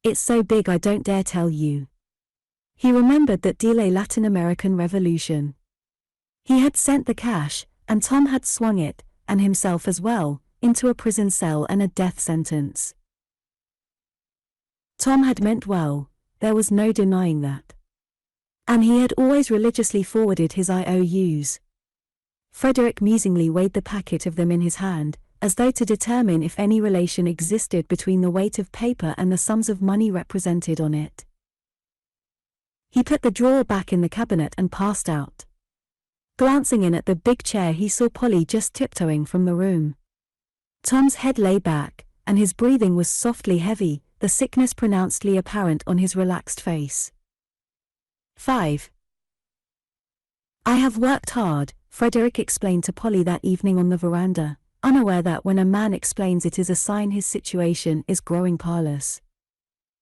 It's so big I don't dare tell you." He remembered that delay Latin American Revolution. He had sent the cash, and Tom had swung it, and himself as well, into a prison cell and a death sentence. Tom had meant well, there was no denying that. And he had always religiously forwarded his IOUs. Frederick musingly weighed the packet of them in his hand, as though to determine if any relation existed between the weight of paper and the sums of money represented on it. He put the drawer back in the cabinet and passed out. Glancing in at the big chair, he saw Polly just tiptoeing from the room. Tom's head lay back, and his breathing was softly heavy, the sickness pronouncedly apparent on his relaxed face. 5. I have worked hard, Frederick explained to Polly that evening on the veranda, unaware that when a man explains it is a sign his situation is growing parlous.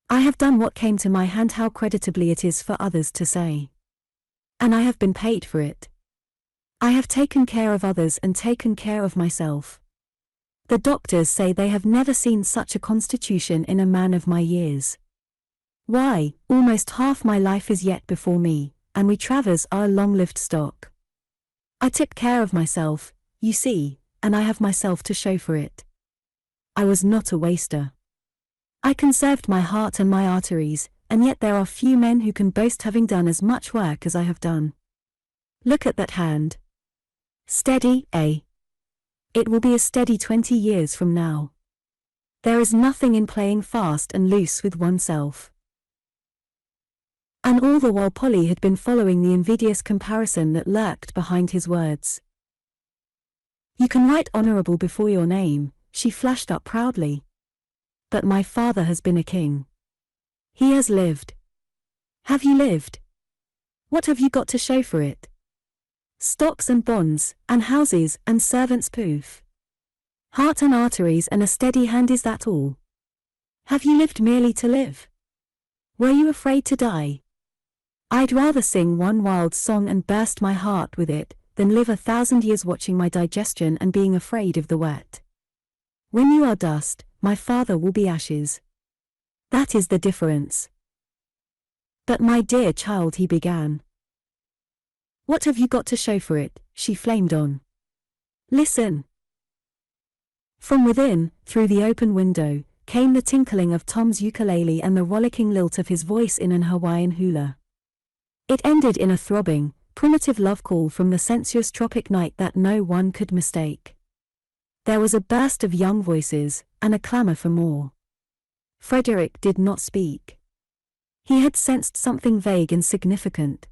I have done what came to my hand, how creditably it is for others to say. And I have been paid for it. I have taken care of others and taken care of myself. The doctors say they have never seen such a constitution in a man of my years. Why, almost half my life is yet before me, and we Travers are a long-lived stock. I took care of myself, you see, and I have myself to show for it. I was not a waster. I conserved my heart and my arteries, and yet there are few men who can boast having done as much work as I have done. Look at that hand. Steady, eh? It will be a steady 20 years from now. There is nothing in playing fast and loose with oneself. And all the while Polly had been following the invidious comparison that lurked behind his words. You can write honorable before your name, she flashed up proudly. But my father has been a king. He has lived. Have you lived? What have you got to show for it? Stocks and bonds, and houses and servants, poof. Heart and arteries and a steady hand, is that all? Have you lived merely to live? Were you afraid to die? I'd rather sing one wild song and burst my heart with it, than live 1,000 years watching my digestion and being afraid of the wet. When you are dust, my father will be ashes. That is the difference. But my dear child, he began. What have you got to show for it? She flamed on. Listen. From within, through the open window, came the tinkling of Tom's ukulele and the rollicking lilt of his voice in an Hawaiian hula. It ended in a throbbing, primitive love call from the sensuous tropic night that no one could mistake. There was a burst of young voices, and a clamor for more. Frederick did not speak. He had sensed something vague and significant.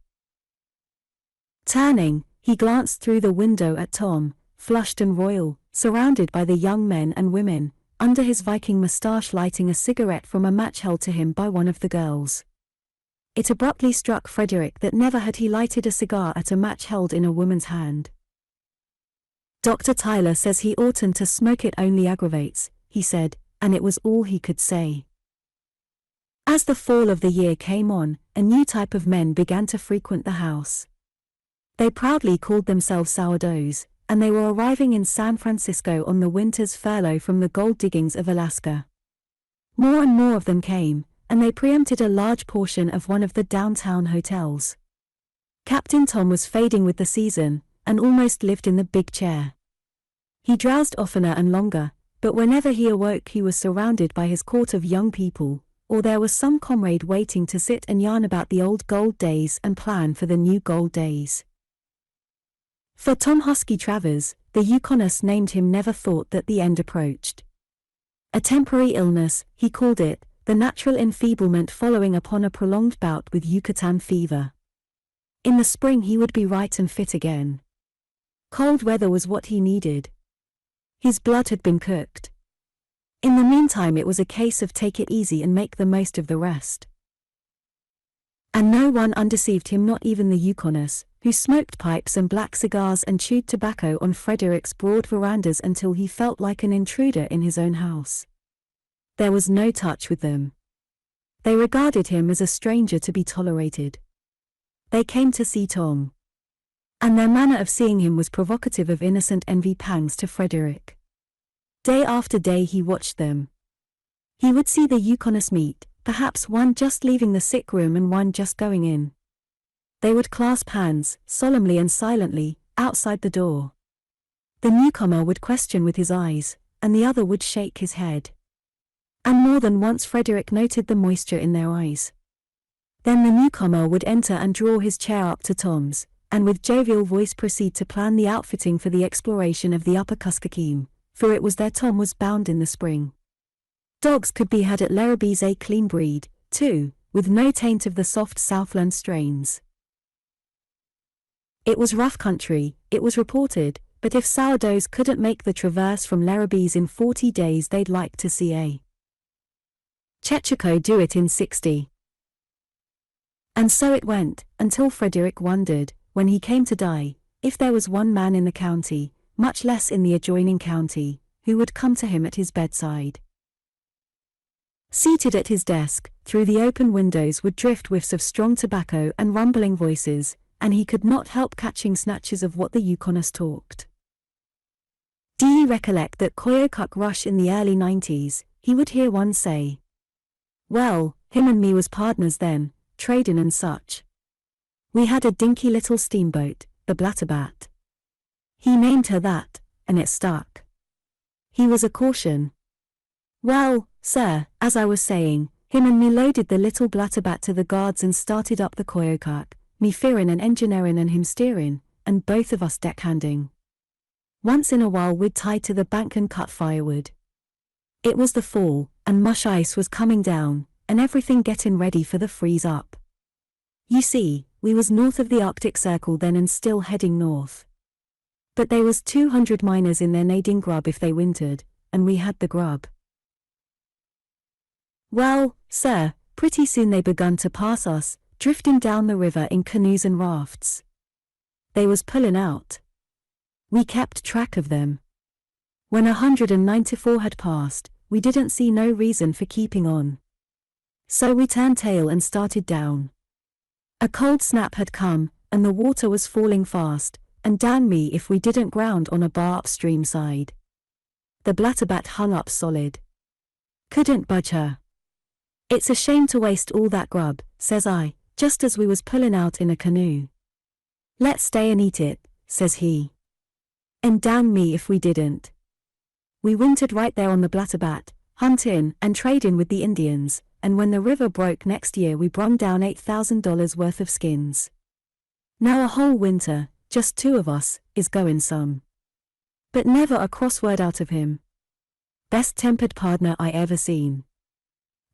Turning, he glanced through the window at Tom, flushed and royal, surrounded by the young men and women, under his Viking moustache, lighting a cigarette from a match held to him by one of the girls. It abruptly struck Frederick that never had he lighted a cigar at a match held in a woman's hand. Dr. Tyler says he oughtn't to smoke, it only aggravates, he said, and it was all he could say. As the fall of the year came on, a new type of men began to frequent the house. They proudly called themselves sourdoughs, and they were arriving in San Francisco on the winter's furlough from the gold diggings of Alaska. More and more of them came, and they preempted a large portion of one of the downtown hotels. Captain Tom was fading with the season, and almost lived in the big chair. He drowsed oftener and longer, but whenever he awoke he was surrounded by his court of young people, or there was some comrade waiting to sit and yarn about the old gold days and plan for the new gold days. For Tom Husky Travers, the Yukonist named him, never thought that the end approached. A temporary illness, he called it, the natural enfeeblement following upon a prolonged bout with Yucatan fever. In the spring he would be right and fit again. Cold weather was what he needed. His blood had been cooked. In the meantime it was a case of take it easy and make the most of the rest. And no one undeceived him, not even the Yukonists, who smoked pipes and black cigars and chewed tobacco on Frederick's broad verandas until he felt like an intruder in his own house. There was no touch with them. They regarded him as a stranger to be tolerated. They came to see Tom. And their manner of seeing him was provocative of innocent envy pangs to Frederick. Day after day he watched them. He would see the Yukonists meet, perhaps one just leaving the sick room and one just going in. They would clasp hands, solemnly and silently, outside the door. The newcomer would question with his eyes, and the other would shake his head. And more than once Frederick noted the moisture in their eyes. Then the newcomer would enter and draw his chair up to Tom's, and with jovial voice proceed to plan the outfitting for the exploration of the upper Kuskokwim, for it was there Tom was bound in the spring. Dogs could be had at Larrabee's, a clean breed, too, with no taint of the soft Southland strains. It was rough country, it was reported, but if sourdoughs couldn't make the traverse from Larrabee's in 40 days, they'd like to see a Chechacho do it in 60. And so it went, until Frederick wondered, when he came to die, if there was one man in the county, much less in the adjoining county, who would come to him at his bedside. Seated at his desk, through the open windows would drift whiffs of strong tobacco and rumbling voices, and he could not help catching snatches of what the Yukoners talked. "Do ye recollect that Koyokuk rush in the early 90s, he would hear one say. Well, him and me was partners then, tradin' and such. We had a dinky little steamboat, the Blatterbat. He named her that, and it stuck. He was a caution. Well, sir, as I was saying, him and me loaded the little Blatterbat to the guards and started up the Koyokuk, me fearin' and engineerin' and him steerin', and both of us deckhanding. Once in a while we'd tie to the bank and cut firewood. It was the fall, and mush ice was coming down, and everything gettin' ready for the freeze up. You see, we was north of the Arctic Circle then and still heading north. But they was 200 miners in there nading grub if they wintered, and we had the grub. Well, sir, pretty soon they begun to pass us, drifting down the river in canoes and rafts. They was pullin' out. We kept track of them. When 194 had passed, we didn't see no reason for keeping on. So we turned tail and started down. A cold snap had come, and the water was falling fast, and damn me if we didn't ground on a bar upstream side. The Blatterbat hung up solid. Couldn't budge her. It's a shame to waste all that grub, says I, just as we was pullin' out in a canoe. Let's stay and eat it, says he. And damn me if we didn't. We wintered right there on the Blatterbat, huntin' and tradin' with the Indians, and when the river broke next year we brung down $8,000 worth of skins. Now a whole winter, just two of us, is goin' some. But never a cross word out of him. Best tempered partner I ever seen.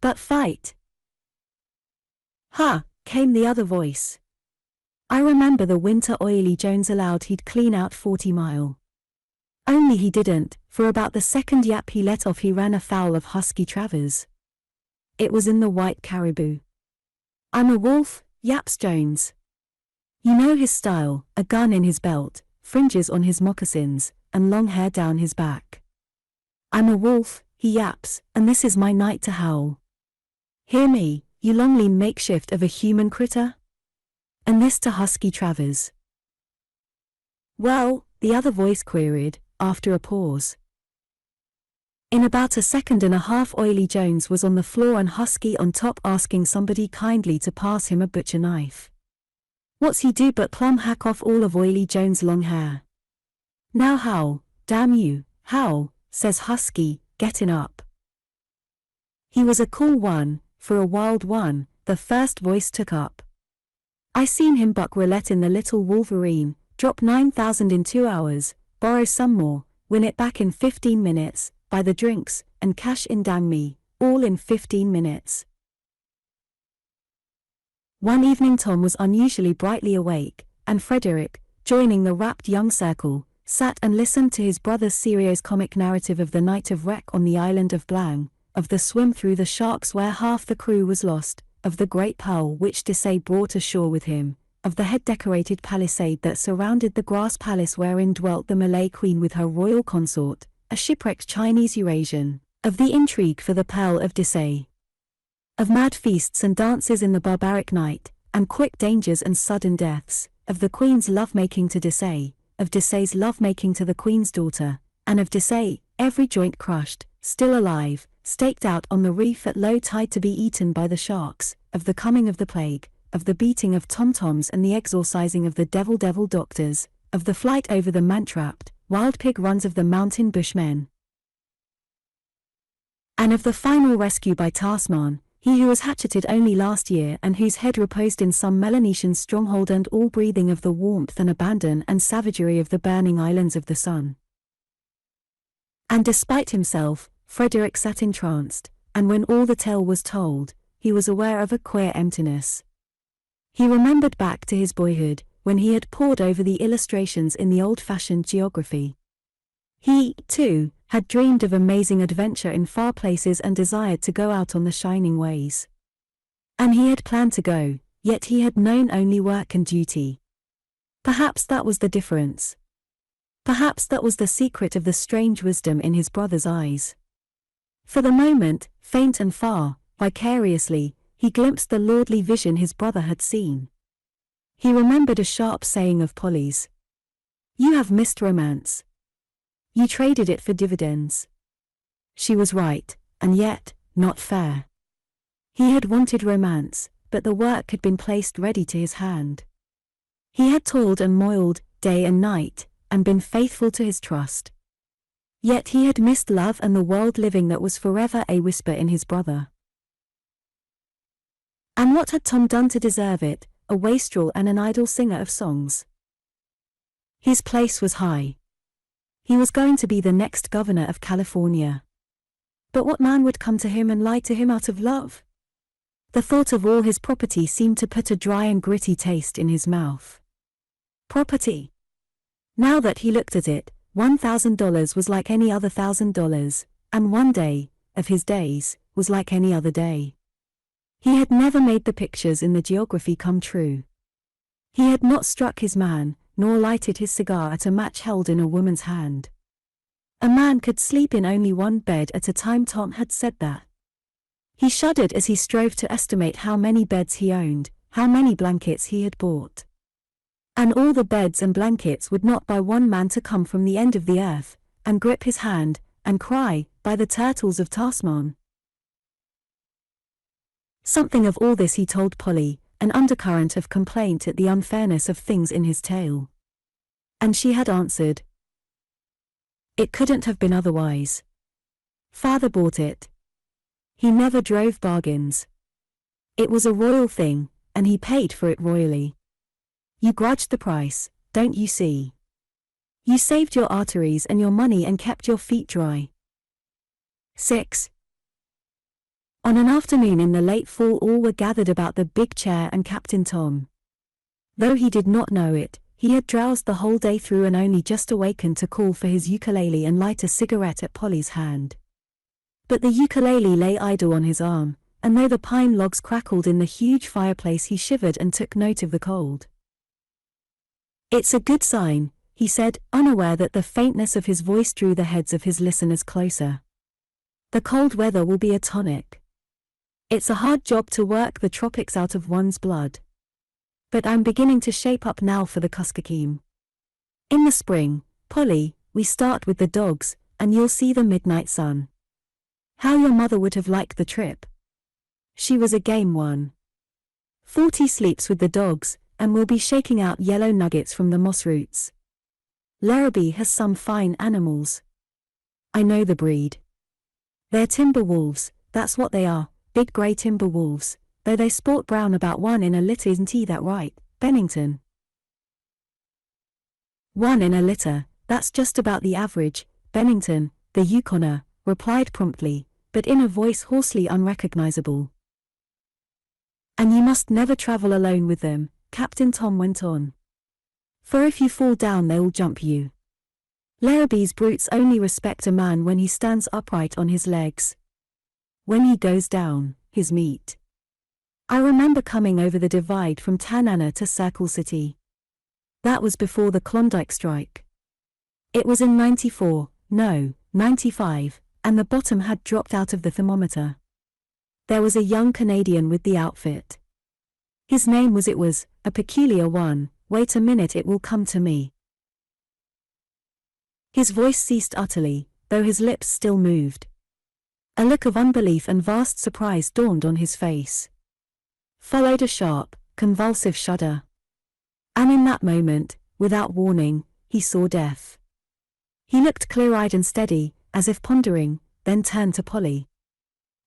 But fight. Ha, came the other voice. I remember the winter Oily Jones allowed he'd clean out 40 Mile. Only he didn't, for about the second yap he let off he ran afoul of Husky Travers. It was in the White Caribou. I'm a wolf, yaps Jones. You know his style, a gun in his belt, fringes on his moccasins, and long hair down his back. I'm a wolf, he yaps, and this is my night to howl. Hear me, you long lean makeshift of a human critter? And this to Husky Travers. Well, the other voice queried, after a pause. In about a second and a half Oily Jones was on the floor and Husky on top asking somebody kindly to pass him a butcher knife. What's he do but plumb hack off all of Oily Jones' long hair. Now howl, damn you, howl, says Husky, getting up. He was a cool one, for a wild one, the first voice took up. I seen him buck roulette in the Little Wolverine, drop 9,000 in 2 hours, borrow some more, win it back in 15 minutes, buy the drinks, and cash in dang me, all in 15 minutes. One evening Tom was unusually brightly awake, and Frederick, joining the rapt young circle, sat and listened to his brother Serio's comic narrative of the night of wreck on the island of Blang, of the swim through the sharks where half the crew was lost, of the great pearl which Desai brought ashore with him, of the head-decorated palisade that surrounded the grass palace wherein dwelt the Malay queen with her royal consort, a shipwrecked Chinese Eurasian, of the intrigue for the pearl of Desai, of mad feasts and dances in the barbaric night, and quick dangers and sudden deaths, of the queen's love-making to Desai, of Desai's love-making to the queen's daughter, and of Desai, every joint crushed, still alive, staked out on the reef at low tide to be eaten by the sharks, of the coming of the plague, of the beating of tom-toms and the exorcising of the devil doctors, of the flight over the man-trapped, wild pig runs of the mountain bushmen, and of the final rescue by Tasman, he who was hatcheted only last year and whose head reposed in some Melanesian stronghold and all breathing of the warmth and abandon and savagery of the burning islands of the sun. And despite himself, Frederick sat entranced, and when all the tale was told, he was aware of a queer emptiness. He remembered back to his boyhood, when he had pored over the illustrations in the old-fashioned geography. He, too, had dreamed of amazing adventure in far places and desired to go out on the shining ways. And he had planned to go, yet he had known only work and duty. Perhaps that was the difference. Perhaps that was the secret of the strange wisdom in his brother's eyes. For the moment, faint and far, vicariously, he glimpsed the lordly vision his brother had seen. He remembered a sharp saying of Polly's. "You have missed romance. You traded it for dividends." She was right, and yet, not fair. He had wanted romance, but the work had been placed ready to his hand. He had toiled and moiled, day and night, and been faithful to his trust. Yet he had missed love and the world living that was forever a whisper in his brother. And what had Tom done to deserve it, a wastrel and an idle singer of songs? His place was high. He was going to be the next governor of California. But what man would come to him and lie to him out of love? The thought of all his property seemed to put a dry and gritty taste in his mouth. Property. Now that he looked at it, $1,000 was like any other $1,000, and one day, of his days, was like any other day. He had never made the pictures in the geography come true. He had not struck his man, nor lighted his cigar at a match held in a woman's hand. A man could sleep in only one bed at a time. Tom had said that. He shuddered as he strove to estimate how many beds he owned, how many blankets he had bought. And all the beds and blankets would not buy one man to come from the end of the earth, and grip his hand, and cry, "By the turtles of Tasman." Something of all this he told Polly, an undercurrent of complaint at the unfairness of things in his tale. And she had answered, "It couldn't have been otherwise. Father bought it. He never drove bargains. It was a royal thing, and he paid for it royally. You grudged the price, don't you see? You saved your arteries and your money and kept your feet dry." 6. On an afternoon in the late fall, all were gathered about the big chair and Captain Tom. Though he did not know it, he had drowsed the whole day through and only just awakened to call for his ukulele and light a cigarette at Polly's hand. But the ukulele lay idle on his arm, and though the pine logs crackled in the huge fireplace, he shivered and took note of the cold. "It's a good sign," he said, unaware that the faintness of his voice drew the heads of his listeners closer. "The cold weather will be a tonic. It's a hard job to work the tropics out of one's blood. But I'm beginning to shape up now for the Kuskokwim. In the spring, Polly, we start with the dogs, and you'll see the midnight sun. How your mother would have liked the trip. She was a game one. 40 sleeps with the dogs, and will be shaking out yellow nuggets from the moss roots. Larrabee has some fine animals. I know the breed. They're timber wolves, that's what they are, big grey timber wolves, though they sport brown about one in a litter. Isn't that right, Bennington?" "One in a litter, that's just about the average," Bennington, the Yukoner, replied promptly, but in a voice hoarsely unrecognizable. "And you must never travel alone with them," Captain Tom went on. "For if you fall down they'll jump you. Larrabee's brutes only respect a man when he stands upright on his legs. When he goes down, his meat. I remember coming over the divide from Tanana to Circle City. That was before the Klondike strike. It was in 94, no, 95, and the bottom had dropped out of the thermometer. There was a young Canadian with the outfit. His name was a peculiar one. Wait a minute, it will come to me." His voice ceased utterly, though his lips still moved. A look of unbelief and vast surprise dawned on his face. Followed a sharp, convulsive shudder. And in that moment, without warning, he saw death. He looked clear-eyed and steady, as if pondering, then turned to Polly.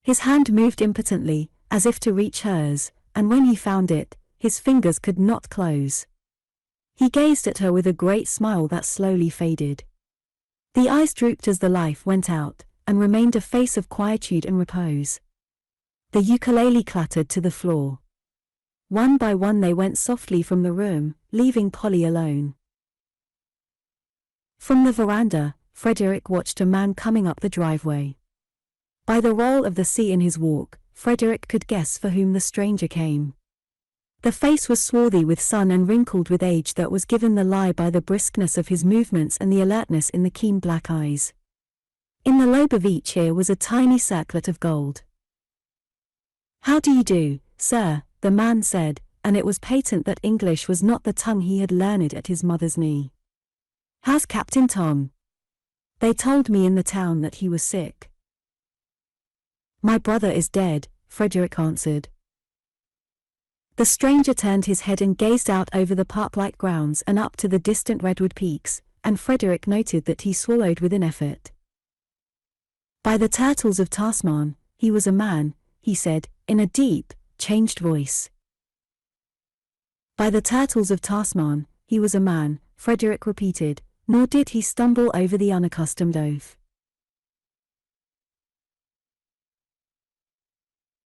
His hand moved impotently, as if to reach hers, and when he found it, his fingers could not close. He gazed at her with a great smile that slowly faded. The eyes drooped as the life went out, and remained a face of quietude and repose. The ukulele clattered to the floor. One by one they went softly from the room, leaving Polly alone. From the veranda, Frederick watched a man coming up the driveway. By the roll of the sea in his walk, Frederick could guess for whom the stranger came. The face was swarthy with sun and wrinkled with age that was given the lie by the briskness of his movements and the alertness in the keen black eyes. In the lobe of each ear was a tiny circlet of gold. "How do you do, sir?" the man said, and it was patent that English was not the tongue he had learned at his mother's knee. "How's Captain Tom? They told me in the town that he was sick." "My brother is dead," Frederick answered. The stranger turned his head and gazed out over the park-like grounds and up to the distant redwood peaks, and Frederick noted that he swallowed with an effort. "By the turtles of Tasman, he was a man," he said, in a deep, changed voice. "By the turtles of Tasman, he was a man," Frederick repeated, nor did he stumble over the unaccustomed oath.